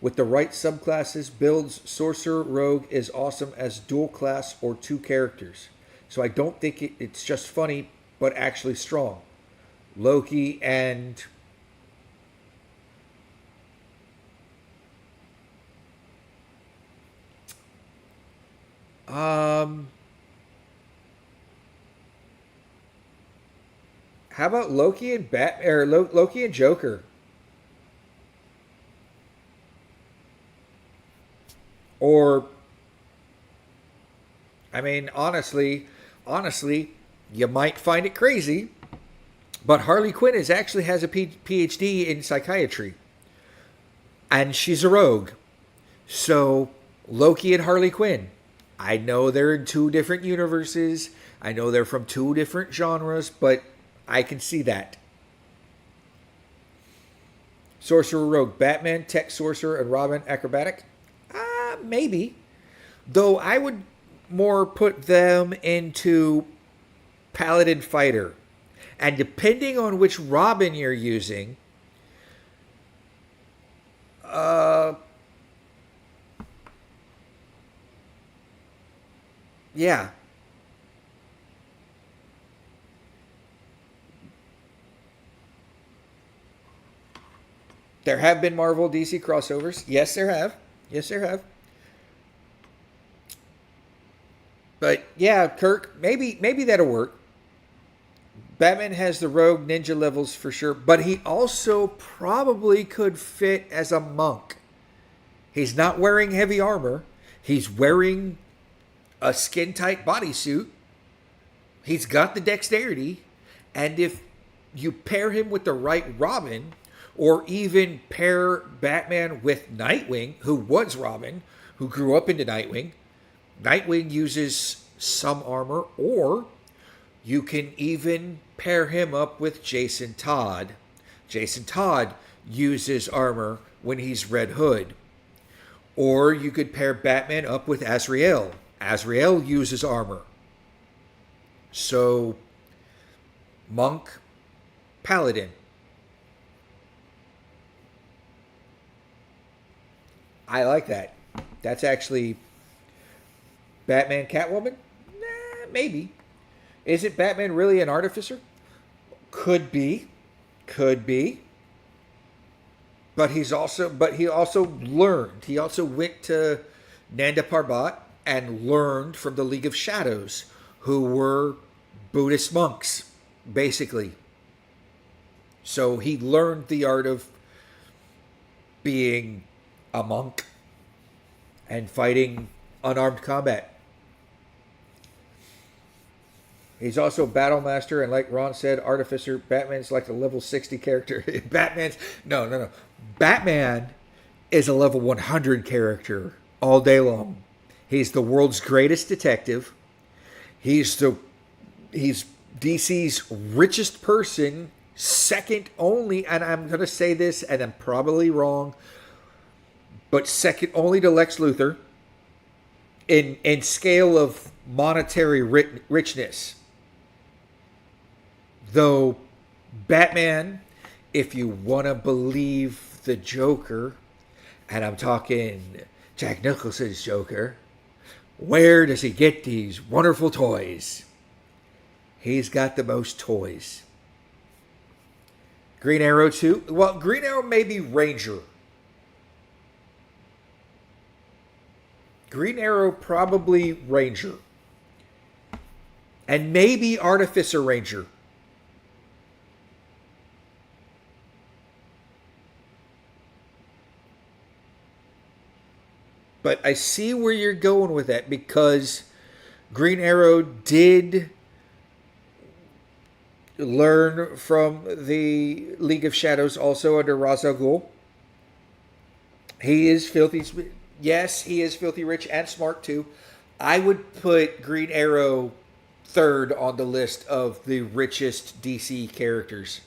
With the right subclasses, builds Sorcerer Rogue is awesome as dual class or two characters. So I don't think it's just funny, but actually strong. Loki and how about Loki and Loki and Joker? Or, I mean, honestly, you might find it crazy, but Harley Quinn actually has a PhD in psychiatry, and she's a rogue. So Loki and Harley Quinn, I know they're in two different universes. I know they're from two different genres, but I can see that. Sorcerer Rogue, Batman, Tech Sorcerer, and Robin Acrobatic. Maybe. Though I would more put them into Paladin Fighter. And depending on which Robin you're using, yeah. There have been Marvel DC crossovers. Yes, there have. Yes, there have. But yeah, Kirk, maybe that'll work. Batman has the rogue ninja levels for sure, but he also probably could fit as a monk. He's not wearing heavy armor. He's wearing a skin-tight bodysuit. He's got the dexterity. And if you pair him with the right Robin, or even pair Batman with Nightwing, who was Robin, who grew up into Nightwing, Nightwing uses some armor, or you can even pair him up with Jason Todd. Jason Todd uses armor when he's Red Hood. Or you could pair Batman up with Azrael. Azrael uses armor. So, Monk, Paladin. I like that. That's actually Batman, Catwoman? Nah, maybe. Isn't Batman really an artificer? Could be. Could be. But he also learned. He also went to Nanda Parbat and learned from the League of Shadows, who were Buddhist monks, basically. So he learned the art of being a monk and fighting unarmed combat. He's also Battle Master, and like Ron said, Artificer. Batman's like a level 60 character. No. Batman is a level 100 character all day long. He's the world's greatest detective. He's DC's richest person, second only, and I'm going to say this, and I'm probably wrong, but second only to Lex Luthor in scale of monetary richness. Though Batman, if you want to believe the Joker, and I'm talking Jack Nicholson's Joker, where does he get these wonderful toys? He's got the most toys. Green Arrow too. Well, Green Arrow may be Ranger. Green Arrow probably Ranger. And maybe Artificer Ranger. But I see where you're going with that, because Green Arrow did learn from the League of Shadows also under Ra's al Ghul. He is filthy. Yes, he is filthy rich and smart too. I would put Green Arrow third on the list of the richest DC characters.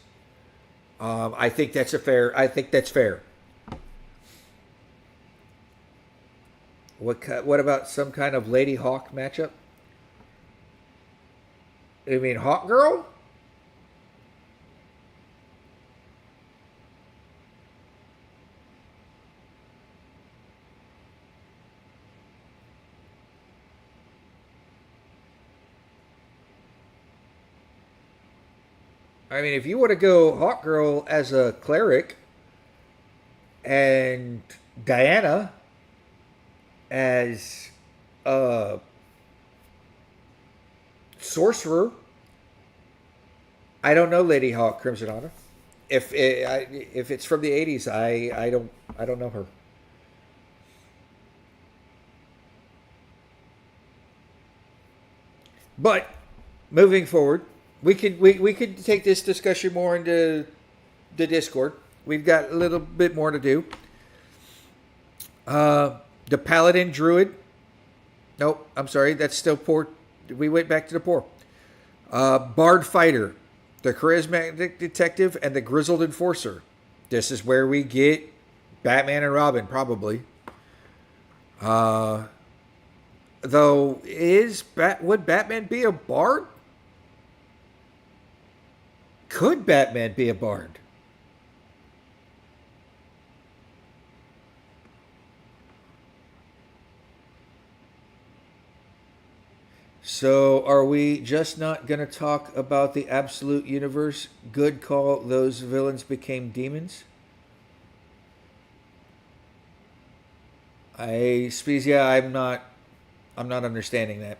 I think that's fair. What about some kind of Lady Hawk matchup? You mean Hawk Girl? I mean, if you want to go Hawkgirl as a cleric and Diana as a sorcerer, I don't know Lady Hawk Crimson Honor. If it's from the 80s, I don't know her. But moving forward, we could take this discussion more into the Discord. We've got a little bit more to do. The Paladin Druid. Nope, I'm sorry. That's still poor. We went back to the poor. Bard Fighter. The Charismatic Detective and the Grizzled Enforcer. This is where we get Batman and Robin, probably. Though, would Batman be a bard? Could Batman be a bard? So, are we just not going to talk about the absolute universe? Good call, those villains became demons? Spezia, I'm not understanding that.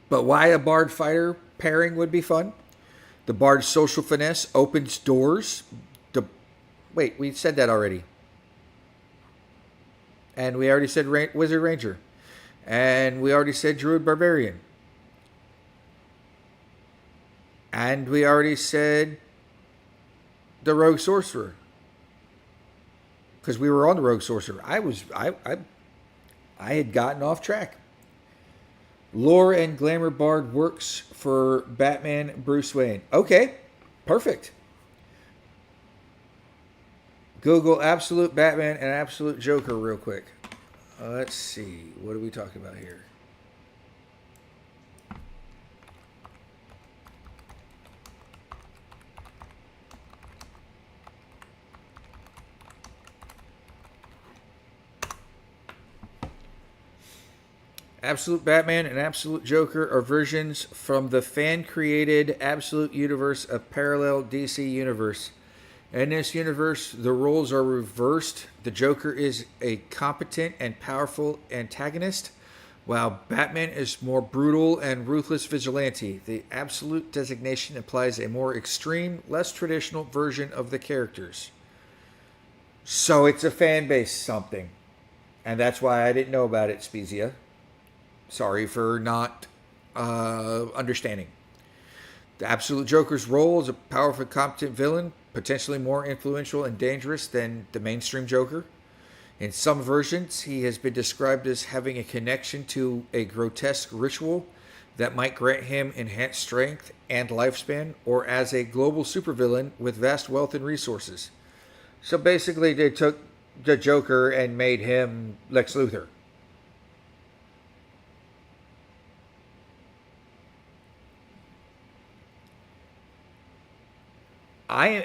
But why a Bard Fighter pairing would be fun? The Bard's social finesse opens doors. Wait, we said that already. And we already said Wizard Ranger. And we already said Druid Barbarian. And we already said the Rogue Sorcerer. Because we were on the Rogue Sorcerer. I had gotten off track. Lore and Glamour Bard works for Batman Bruce Wayne. Okay, perfect. Google Absolute Batman and Absolute Joker real quick. Let's see. What are we talking about here? Absolute Batman and Absolute Joker are versions from the fan-created Absolute Universe of parallel DC Universe. In this universe, the roles are reversed. The Joker is a competent and powerful antagonist, while Batman is more brutal and ruthless vigilante. The absolute designation implies a more extreme, less traditional version of the characters. So it's a fan base something. And that's why I didn't know about it, Spezia. Sorry for not understanding. The Absolute Joker's role is a powerful, competent villain, potentially more influential and dangerous than the mainstream Joker. In some versions, he has been described as having a connection to a grotesque ritual that might grant him enhanced strength and lifespan, or as a global supervillain with vast wealth and resources. So basically, they took the Joker and made him Lex Luthor.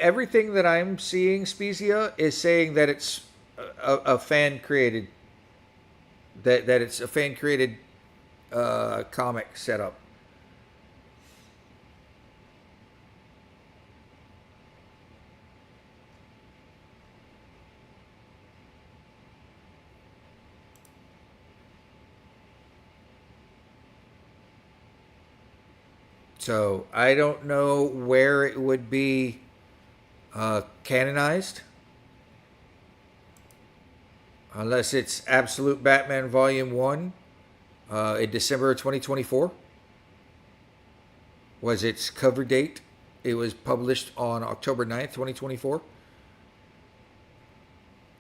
Everything that I'm seeing, Spezia, is saying that it's a fan created, that it's a fan created comic setup. So I don't know where it would be canonized, unless it's Absolute Batman Volume 1 in December of 2024 was its cover date. It was published on October 9th, 2024.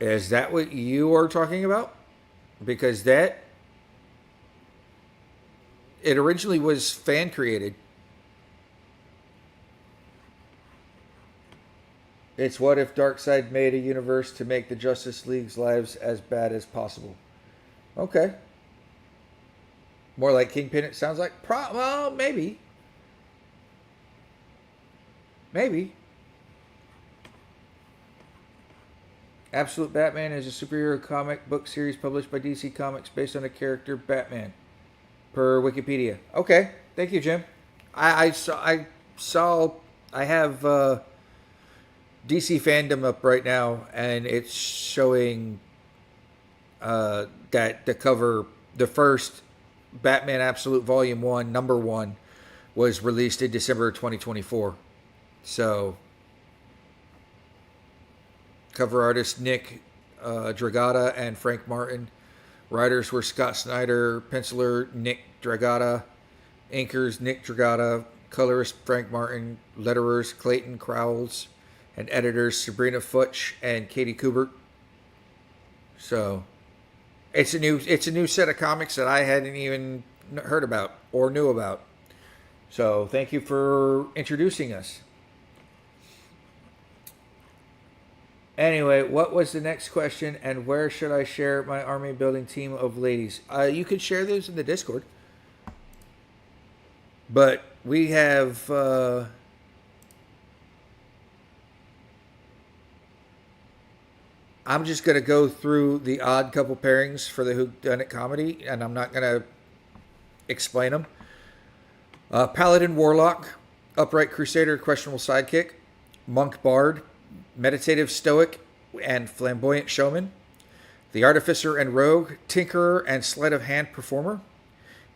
Is that what you are talking about? Because it originally was fan created. It's what if Darkseid made a universe to make the Justice League's lives as bad as possible. Okay. More like Kingpin, it sounds like. Well, maybe. Maybe. Absolute Batman is a superhero comic book series published by DC Comics based on the character Batman, per Wikipedia. Okay, thank you, Jim. I saw I have DC fandom up right now, and it's showing that the cover, the first Batman Absolute Volume 1, Number 1, was released in December 2024. So, cover artist Nick Dragata and Frank Martin. Writers were Scott Snyder, penciler Nick Dragata, inkers Nick Dragata, colorist Frank Martin, letterers Clayton Crowells, and editors Sabrina Futch and Katie Kubert. So, it's a new set of comics that I hadn't even heard about or knew about. So, thank you for introducing us. Anyway, what was the next question, and where should I share my army building team of ladies? You could share those in the Discord. But we have... I'm just going to go through the odd couple pairings for the Whodunit comedy, and I'm not going to explain them. Paladin Warlock, Upright Crusader, Questionable Sidekick, Monk Bard, Meditative Stoic, and Flamboyant Showman, the Artificer and Rogue, Tinkerer and Sleight of Hand Performer,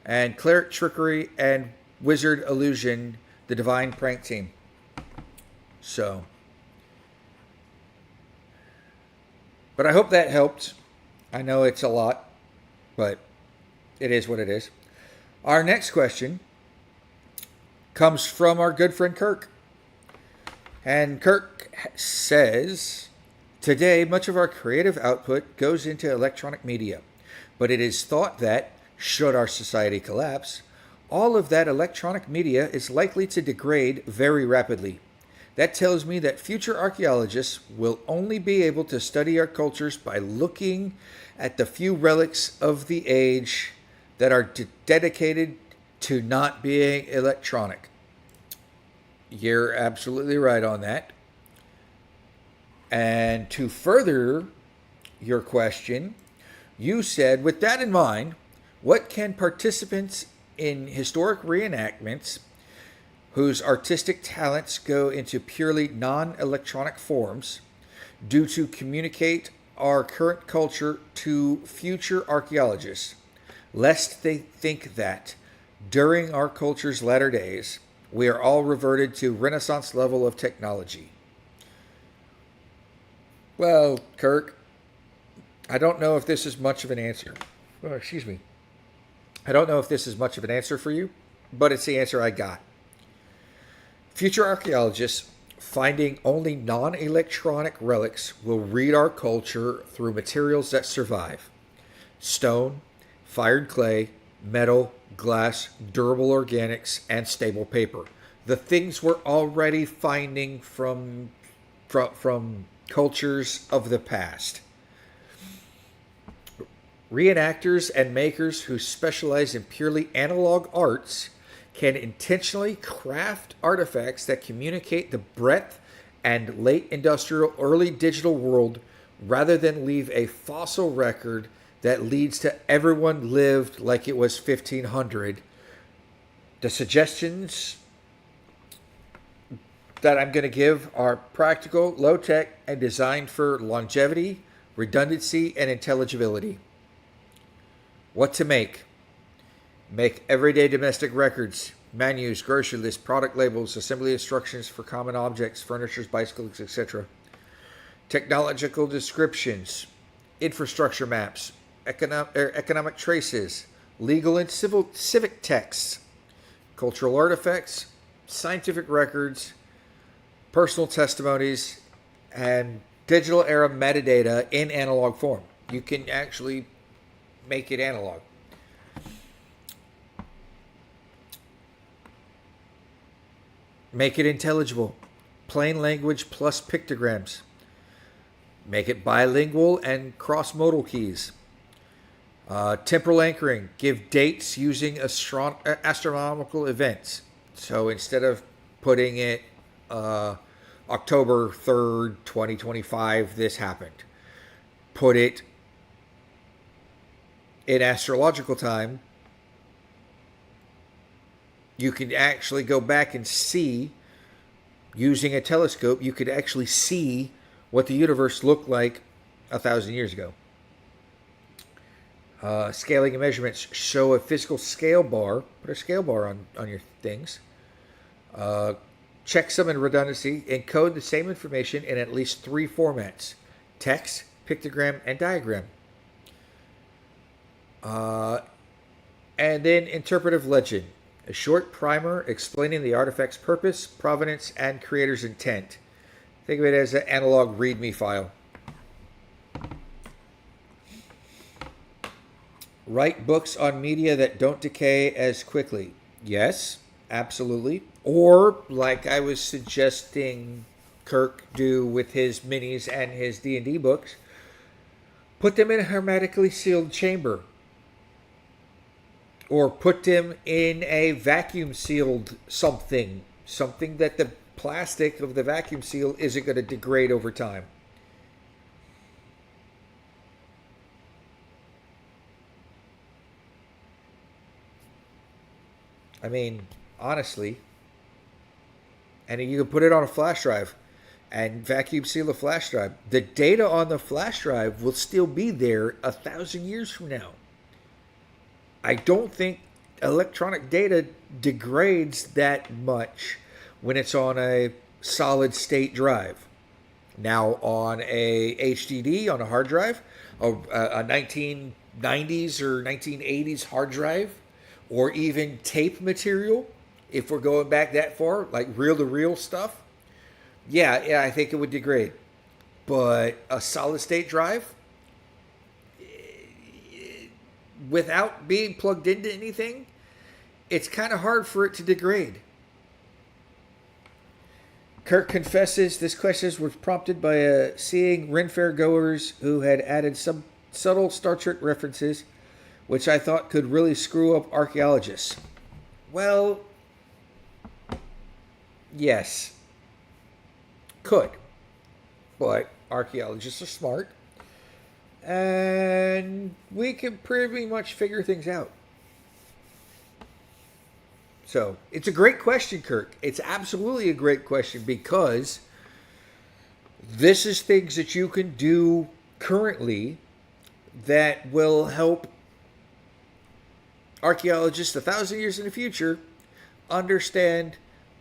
and Cleric Trickery and Wizard Illusion, the Divine Prank Team. So, but I hope that helped. I know it's a lot, but it is what it is. Our next question comes from our good friend Kirk. And Kirk says, today much of our creative output goes into electronic media, but it is thought that, should our society collapse, all of that electronic media is likely to degrade very rapidly. That tells me that future archaeologists will only be able to study our cultures by looking at the few relics of the age that are dedicated to not being electronic. You're absolutely right on that. And to further your question, you said, with that in mind, what can participants in historic reenactments whose artistic talents go into purely non-electronic forms do to communicate our current culture to future archaeologists, lest they think that during our culture's latter days, we are all reverted to Renaissance level of technology? Well, Kirk, I don't know if this is much of an answer. Oh, excuse me. I don't know if this is much of an answer for you, but it's the answer I got. Future archaeologists finding only non-electronic relics will read our culture through materials that survive: stone, fired clay, metal, glass, durable organics, and stable paper. The things we're already finding from cultures of the past. Reenactors and makers who specialize in purely analog arts can intentionally craft artifacts that communicate the breadth and late industrial, early digital world rather than leave a fossil record that leads to everyone lived like it was 1500. The suggestions that I'm going to give are practical, low-tech, and designed for longevity, redundancy, and intelligibility. What to make? Make everyday domestic records, menus, grocery lists, product labels, assembly instructions for common objects, furnitures, bicycles, etc. Technological descriptions, infrastructure maps, economic traces, legal and civic texts, cultural artifacts, scientific records, personal testimonies, and digital era metadata in analog form. You can actually make it analog. Make it intelligible. Plain language plus pictograms. Make it bilingual and cross-modal keys. Temporal anchoring. Give dates using astronomical events. So instead of putting it October 3rd, 2025, this happened. put it in astrological time, you can actually go back and see, using a telescope, you could actually see what the universe looked like 1,000 years ago. Scaling and measurements show a physical scale bar. Put a scale bar on your things. Checksum and redundancy. Encode the same information in at least 3 formats: text, pictogram, and diagram. And then interpretive legend. A short primer explaining the artifact's purpose, provenance, and creator's intent. Think of it as an analog README file. Write books on media that don't decay as quickly. Yes, absolutely. Or, like I was suggesting Kirk do with his minis and his D&D books, put them in a hermetically sealed chamber. Or put them in a vacuum sealed something that the plastic of the vacuum seal isn't going to degrade over time. I mean, honestly, and you can put it on a flash drive and vacuum seal a flash drive. The data on the flash drive will still be there 1,000 years from now. I don't think electronic data degrades that much when it's on a solid state drive. Now, on a HDD, on a hard drive, a 1990s or 1980s hard drive, or even tape material, if we're going back that far, like reel-to-reel stuff, yeah, I think it would degrade. But a solid state drive, without being plugged into anything, it's kind of hard for it to degrade. Kirk confesses this question was prompted by seeing Ren Fair goers who had added some subtle Star Trek references, which I thought could really screw up archaeologists. Well, yes, could. But archaeologists are smart. And we can pretty much figure things out. So, it's a great question, Kirk. It's absolutely a great question, because this is things that you can do currently that will help archaeologists 1,000 years in the future understand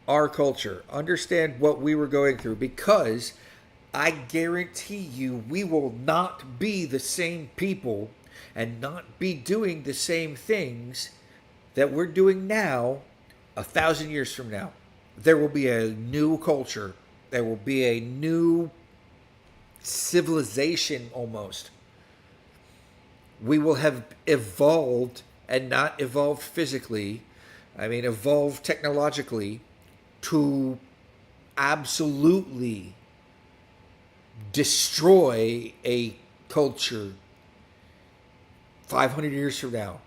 our culture, understand what we were going through, because I guarantee you we will not be the same people and not be doing the same things that we're doing now 1,000 years from now. There will be a new culture. There will be a new civilization almost. We will have evolved, and not evolved physically, I mean evolved technologically, to absolutely destroy a culture 500 years from now.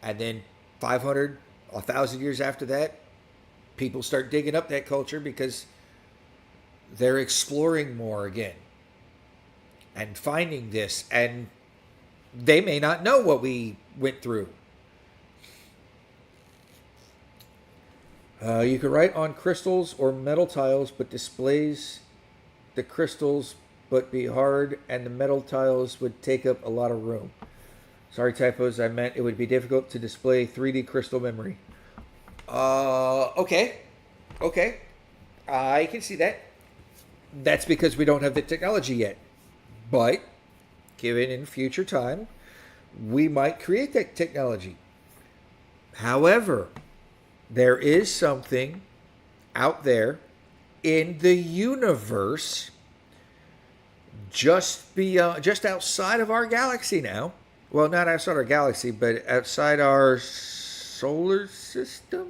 And then 500, 1,000 years after that, people start digging up that culture because they're exploring more again and finding this, and they may not know what we went through. You could write on crystals or metal tiles, but displays the crystals but be hard, and the metal tiles would take up a lot of room. Sorry, typos. I meant it would be difficult to display 3D crystal memory. Okay. I can see that. That's because we don't have the technology yet. But, given in future time, we might create that technology. However, there is something out there in the universe, just outside of our galaxy now. Well, not outside our galaxy, but outside our solar system.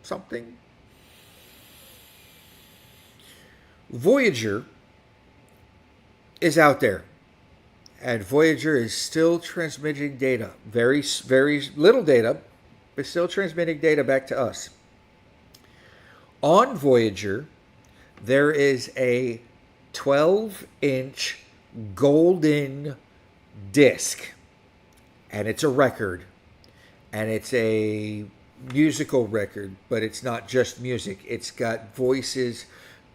Something. Voyager is out there. And Voyager is still transmitting data. Very, very little data, but still transmitting data back to us. On Voyager, there is a 12-inch golden disc, and it's a record, and it's a musical record, but it's not just music. It's got voices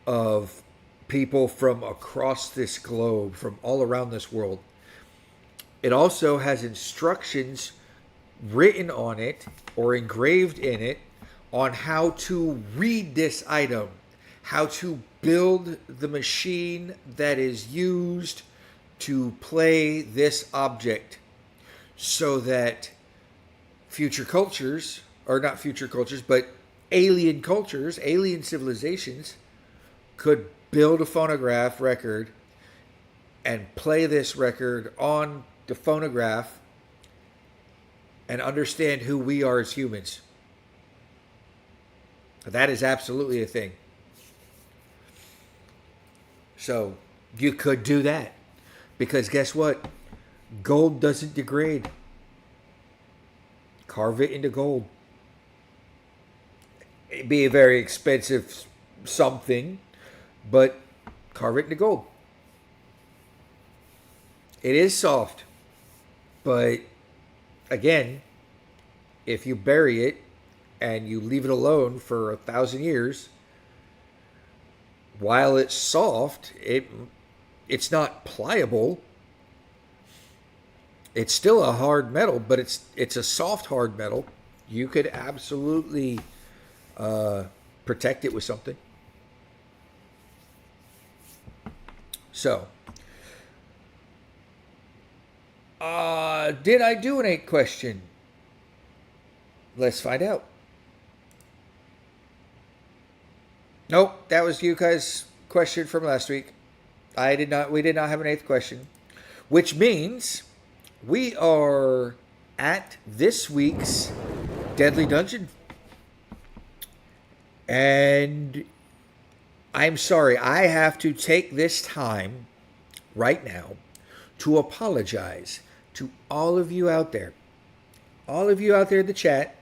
of people from across this globe, from all around this world. It also has instructions written on it or engraved in it on how to read this item, how to build the machine that is used to play this object, so that future cultures, or not future cultures, but alien cultures, alien civilizations could build a phonograph record and play this record on the phonograph and understand who we are as humans. That is absolutely a thing. So you could do that, because guess what? Gold doesn't degrade. Carve it into gold. It'd be a very expensive something, but carve it into gold. It is soft, but again, if you bury it and you leave it alone for 1,000 years, while it's soft, it's not pliable. It's still a hard metal, but it's a soft hard metal. You could absolutely protect it with something. So, did I do an 8 question? Let's find out. Nope, that was you guys' question from last week. We did not have an 8th question, which means we are at this week's Deadly Dungeon. And I'm sorry, I have to take this time right now to apologize to all of you out there. All of you out there in the chat,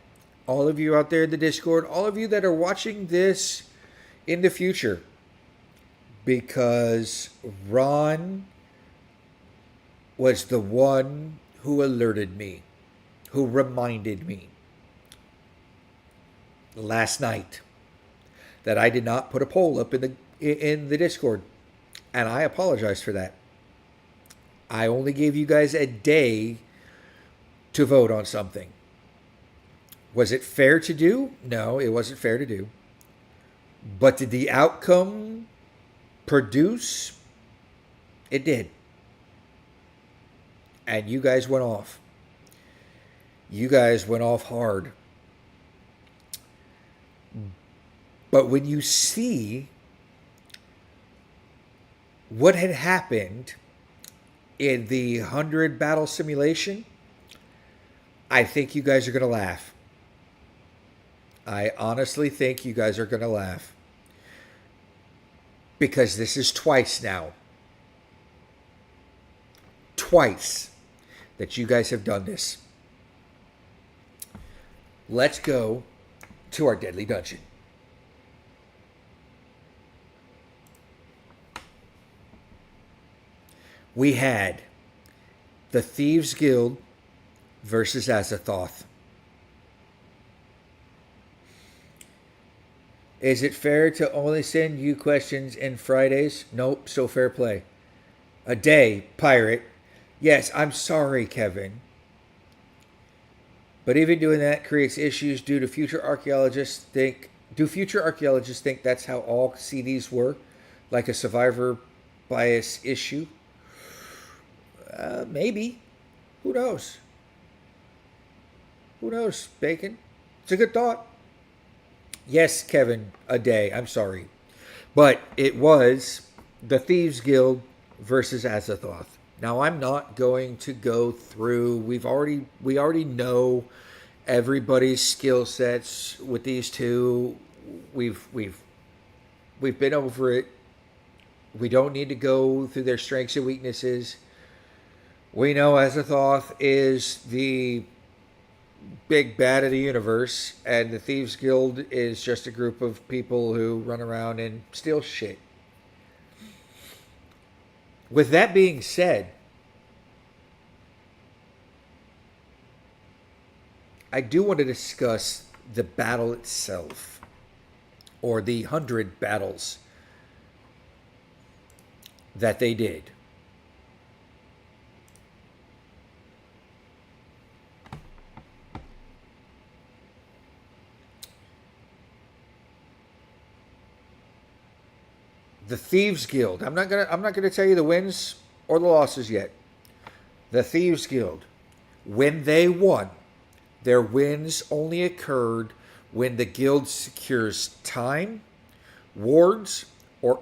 all of you out there in the Discord, all of you that are watching this in the future, because Ron was the one who alerted me, who reminded me last night that I did not put a poll up in the Discord, and I apologize for that. I only gave you guys a day to vote on something. Was it fair to do? No, it wasn't fair to do. But did the outcome produce? It did. And you guys went off. You guys went off hard. But when you see what had happened in the 100 battle simulation, I think you guys are going to laugh. I honestly think you guys are going to laugh. Because this is twice now. Twice that you guys have done this. Let's go to our Deadly Dungeon. We had the Thieves Guild versus Azathoth. Is it fair to only send you questions in Fridays? Nope, so fair play. A day, pirate. Yes, I'm sorry, Kevin. But even doing that creates issues. Do future archaeologists think that's how all CDs were? Like a survivor bias issue? Maybe. Who knows? Who knows, Bacon? It's a good thought. Yes, Kevin, a day. I'm sorry. But it was the Thieves Guild versus Azathoth. Now, I'm not going to go through. We already know everybody's skill sets with these two. We've been over it. We don't need to go through their strengths and weaknesses. We know Azathoth is the big bad of the universe, and the Thieves Guild is just a group of people who run around and steal shit. with that being said, I do want to discuss the battle itself, or the 100 battles that they did. The Thieves Guild. I'm not gonna tell you the wins or the losses yet. The Thieves Guild, when they won, their wins only occurred when the guild secures time, wards, or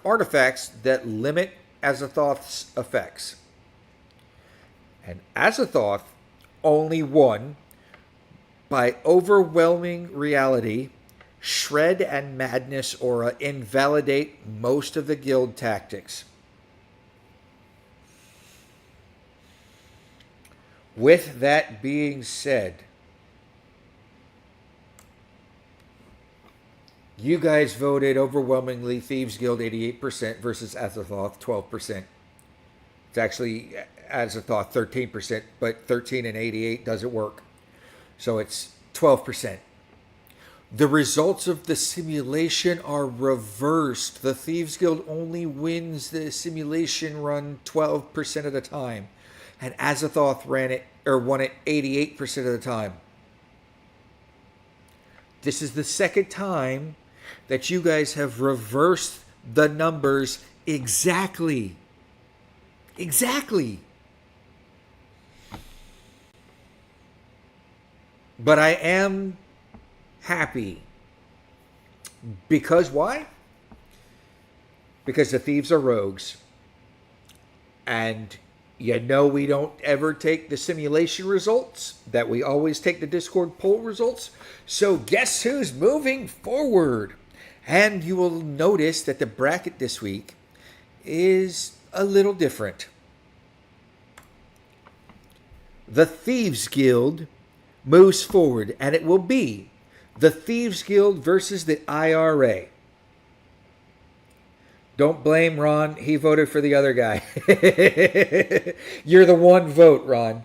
artifacts that limit Azathoth's effects. And Azathoth only won by overwhelming reality, shred and madness aura invalidate most of the guild tactics. With that being said, you guys voted overwhelmingly Thieves Guild 88% versus Azathoth 12%. It's actually Azathoth 13%, but 13 and 88 doesn't work. So it's 12%. The results of the simulation are reversed. The Thieves Guild only wins the simulation run 12% of the time, and Azathoth won it 88% of the time. This is the second time that you guys have reversed the numbers exactly. Exactly. But I am happy. Because why? Because the thieves are rogues. And you know we don't ever take the simulation results, that we always take the Discord poll results. So guess who's moving forward? And you will notice that the bracket this week is a little different. The Thieves Guild moves forward, and it will be the Thieves Guild versus the IRA. Don't blame Ron. He voted for the other guy. You're the one vote, Ron.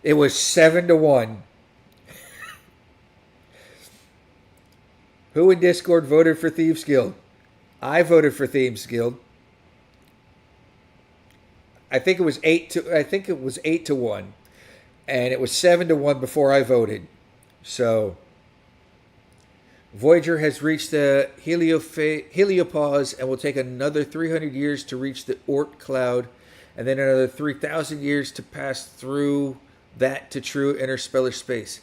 It was 7-1. Who in Discord voted for Thieves Guild? I voted for Thieves Guild. I think it was 8-1. And it was 7-1 before I voted. So Voyager has reached the heliopause and will take another 300 years to reach the Oort cloud, and then another 3,000 years to pass through that to true interstellar space.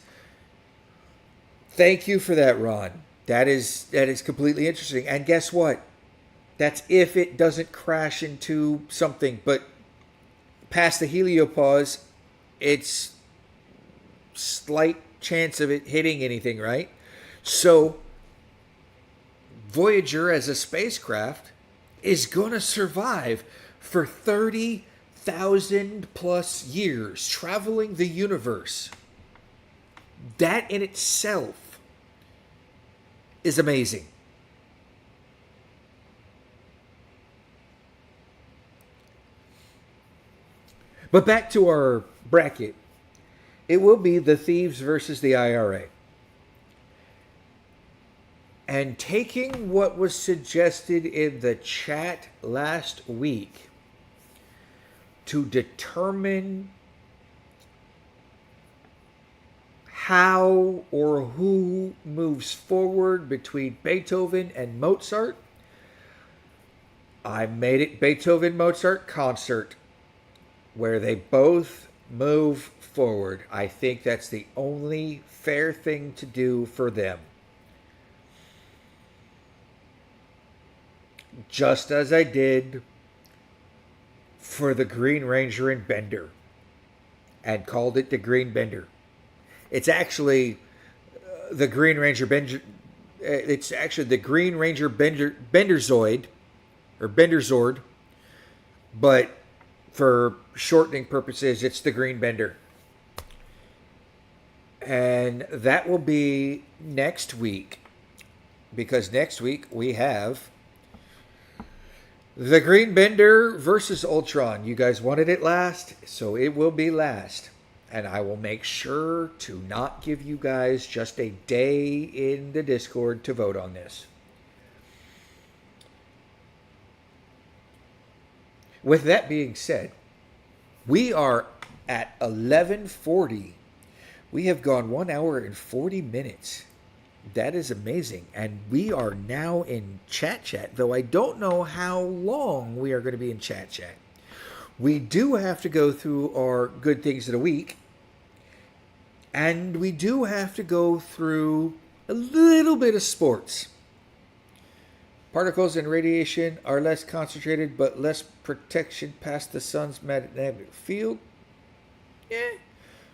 Thank you for that, Ron. That is completely interesting. And guess what? That's if it doesn't crash into something. But past the heliopause, it's slight chance of it hitting anything, right? So Voyager as a spacecraft is going to survive for 30,000 plus years traveling the universe. That in itself is amazing. But back to our bracket. It will be the Thieves versus the IRA. And taking what was suggested in the chat last week to determine how or who moves forward between Beethoven and Mozart, I made it Beethoven-Mozart concert, where they both move forward. I think that's the only fair thing to do for them. Just as I did for the Green Ranger and Bender, and called it the Green Bender. It's actually the Green Ranger Bender. It's actually the Green Ranger Benderzoid, or Benderzord, but for shortening purposes, it's the Green Bender. And that will be next week, because next week we have The Green Bender versus Ultron. You guys wanted it last, so it will be last. And I will make sure to not give you guys just a day in the Discord to vote on this. With that being said, we are at 11:40. We have gone 1 hour and 40 minutes. That is amazing. And we are now in chat, though I don't know how long we are going to be in chat. We do have to go through our good things of the week. And we do have to go through a little bit of sports. Particles and radiation are less concentrated, but less protection past the sun's magnetic field.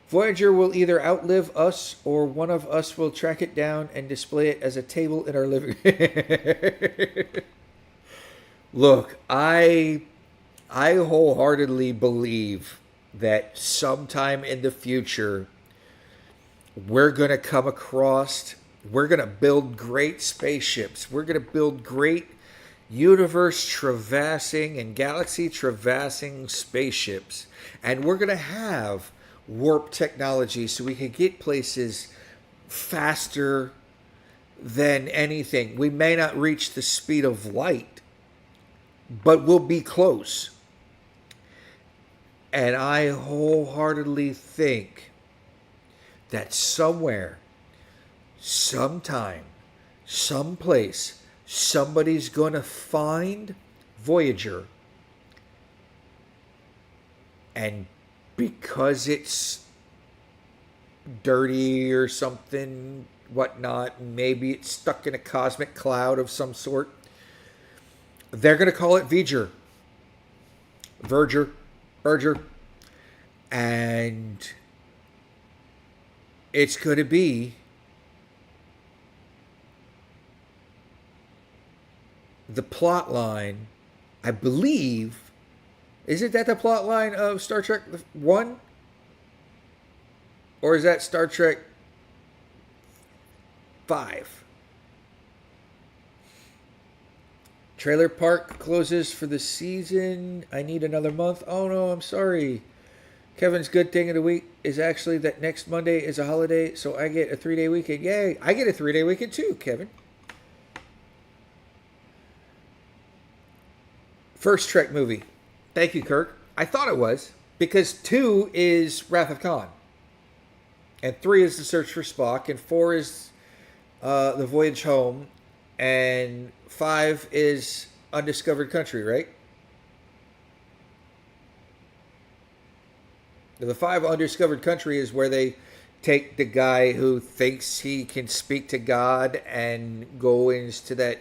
Voyager will either outlive us or one of us will track it down and display it as a table in our living room. Look, I wholeheartedly believe that sometime in the future we're going to come across, we're going to build great spaceships. We're going to build great universe traversing and galaxy traversing spaceships. And we're going to have warp technology so we can get places faster than anything. We may not reach the speed of light, but we'll be close. And I wholeheartedly think that somewhere, sometime, someplace, somebody's going to find Voyager. And because it's dirty or something, whatnot, maybe it's stuck in a cosmic cloud of some sort, they're going to call it Verger. And it's going to be the plot line, I believe. Isn't that the plot line of Star Trek 1? Or is that Star Trek 5? Trailer park closes for the season. I need another month. Oh no, I'm sorry. Kevin's good thing of the week is actually that next Monday is a holiday, so I get a 3-day weekend. Yay! I get a 3-day weekend too, Kevin. First Trek movie. Thank you, Kirk. I thought it was, because 2 is Wrath of Khan, and 3 is The Search for Spock, and 4 is The Voyage Home, and 5 is Undiscovered Country, right? The 5 Undiscovered Country is where they take the guy who thinks he can speak to God and go into that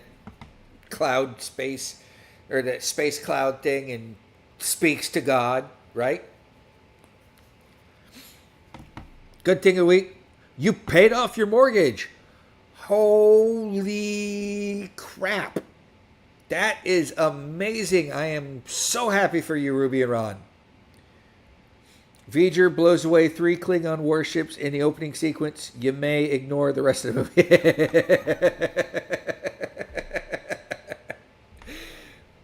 cloud space, or that space cloud thing, and speaks to God, right? Good thing of the week, you paid off your mortgage. Holy crap. That is amazing. I am so happy for you, Ruby and Ron. Voyager blows away 3 Klingon warships in the opening sequence. You may ignore the rest of the movie.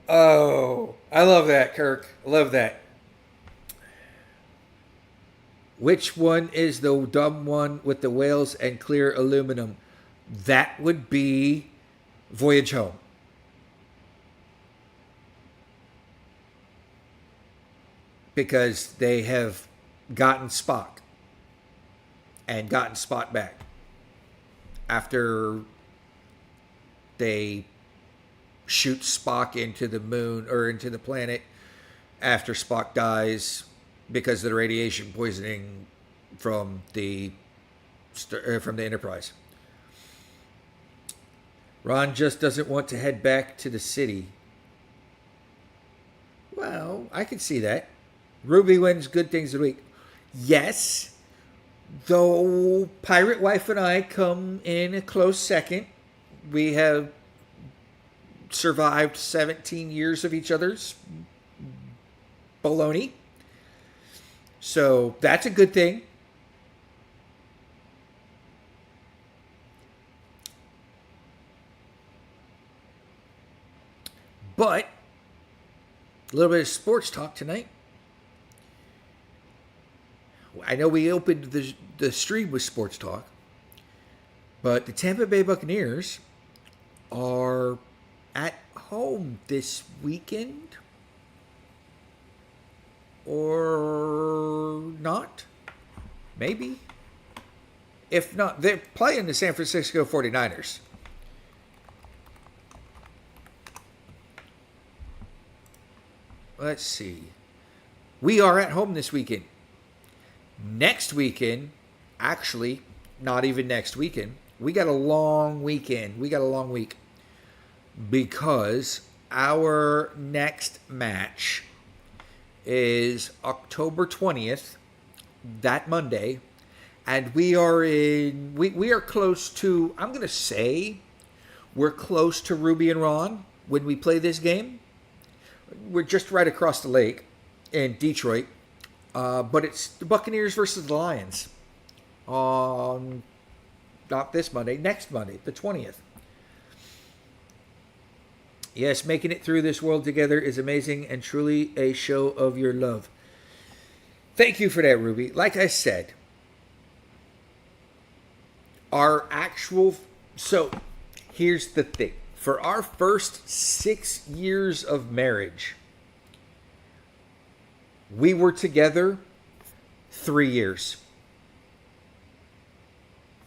Oh, I love that, Kirk. I love that. Which one is the dumb one with the whales and clear aluminum? That would be Voyage Home. Because they have gotten Spock. And gotten Spock back. After they shoot Spock into the moon, or into the planet, after Spock dies because of the radiation poisoning from the Enterprise. Ron just doesn't want to head back to the city. Well, I can see that. Ruby wins good things of the week. Yes, though Pirate Wife and I come in a close second. We have survived 17 years of each other's baloney. So that's a good thing. But A little bit of sports talk tonight. I know we opened the stream with sports talk, but the Tampa Bay Buccaneers are at home this weekend. Or not. Maybe. If not, they're playing the San Francisco 49ers. Let's see. We are at home this weekend. Next weekend, actually, not even next weekend. We got a long weekend. We got a long week. Because our next match is October 20th, that Monday. And we are close to, I'm going to say, we're close to Ruby and Ron when we play this game. We're just right across the lake in Detroit. But it's the Buccaneers versus the Lions on, not this Monday, next Monday, the 20th. Yes, making it through this world together is amazing and truly a show of your love. Thank you for that, Ruby. Like I said, so here's the thing. For our first 6 years of marriage, we were together 3 years.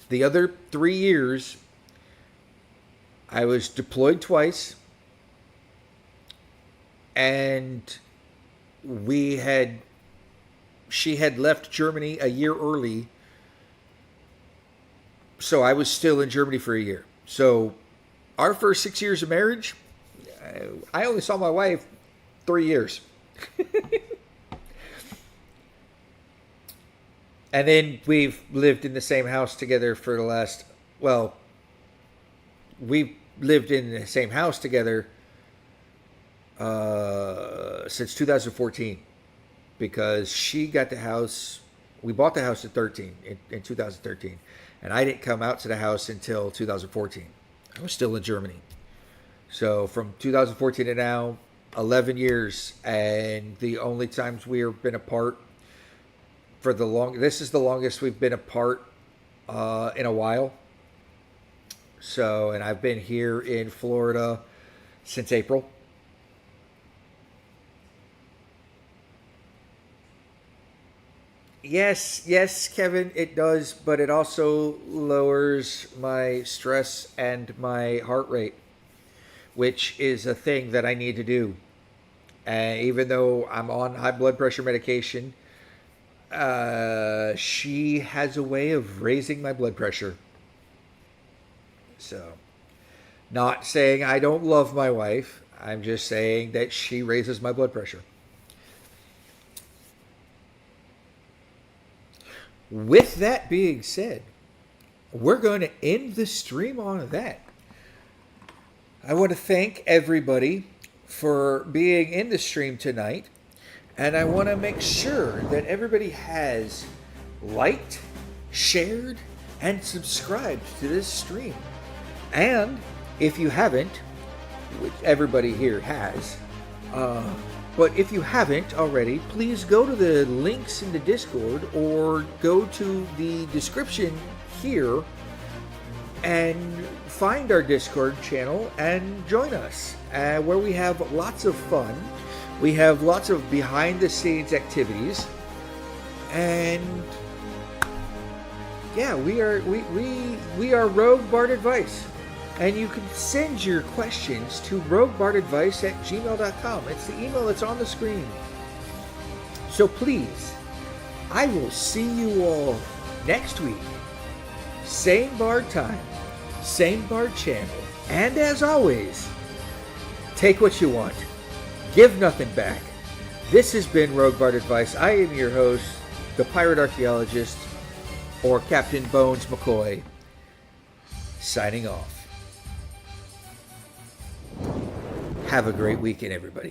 The other 3 years, I was deployed twice. And she had left Germany a year early. So I was still in Germany for a year. So our first 6 years of marriage, I only saw my wife 3 years. And then we've lived in the same house together for the last, we've lived in the same house together since 2014, because she got the house. We bought the house in 2013, and I didn't come out to the house until 2014. I was still in Germany. So from 2014 to now, 11 years, and the only times we've been apart this is the longest we've been apart in a while. So, and I've been here in Florida since April. Yes, Kevin, it does, but it also lowers my stress and my heart rate, which is a thing that I need to do. And even though I'm on high blood pressure medication, she has a way of raising my blood pressure. So, not saying I don't love my wife. I'm just saying that she raises my blood pressure. With that being said, we're going to end the stream on that. I want to thank everybody for being in the stream tonight. And I want to make sure that everybody has liked, shared, and subscribed to this stream. And if you haven't, which everybody here has, but if you haven't already, please go to the links in the Discord or go to the description here and find our Discord channel and join us, where we have lots of fun. We have lots of behind-the-scenes activities, and yeah, we are Rogue Bard Advice, and you can send your questions to roguebardadvice@gmail.com. It's the email that's on the screen. So please, I will see you all next week. Same Bard time, same Bard channel, and as always, take what you want. Give nothing back. This has been Rogue Bard Advice. I am your host, the Pirate Archaeologist, or Captain Bones McCoy, signing off. Have a great weekend, everybody.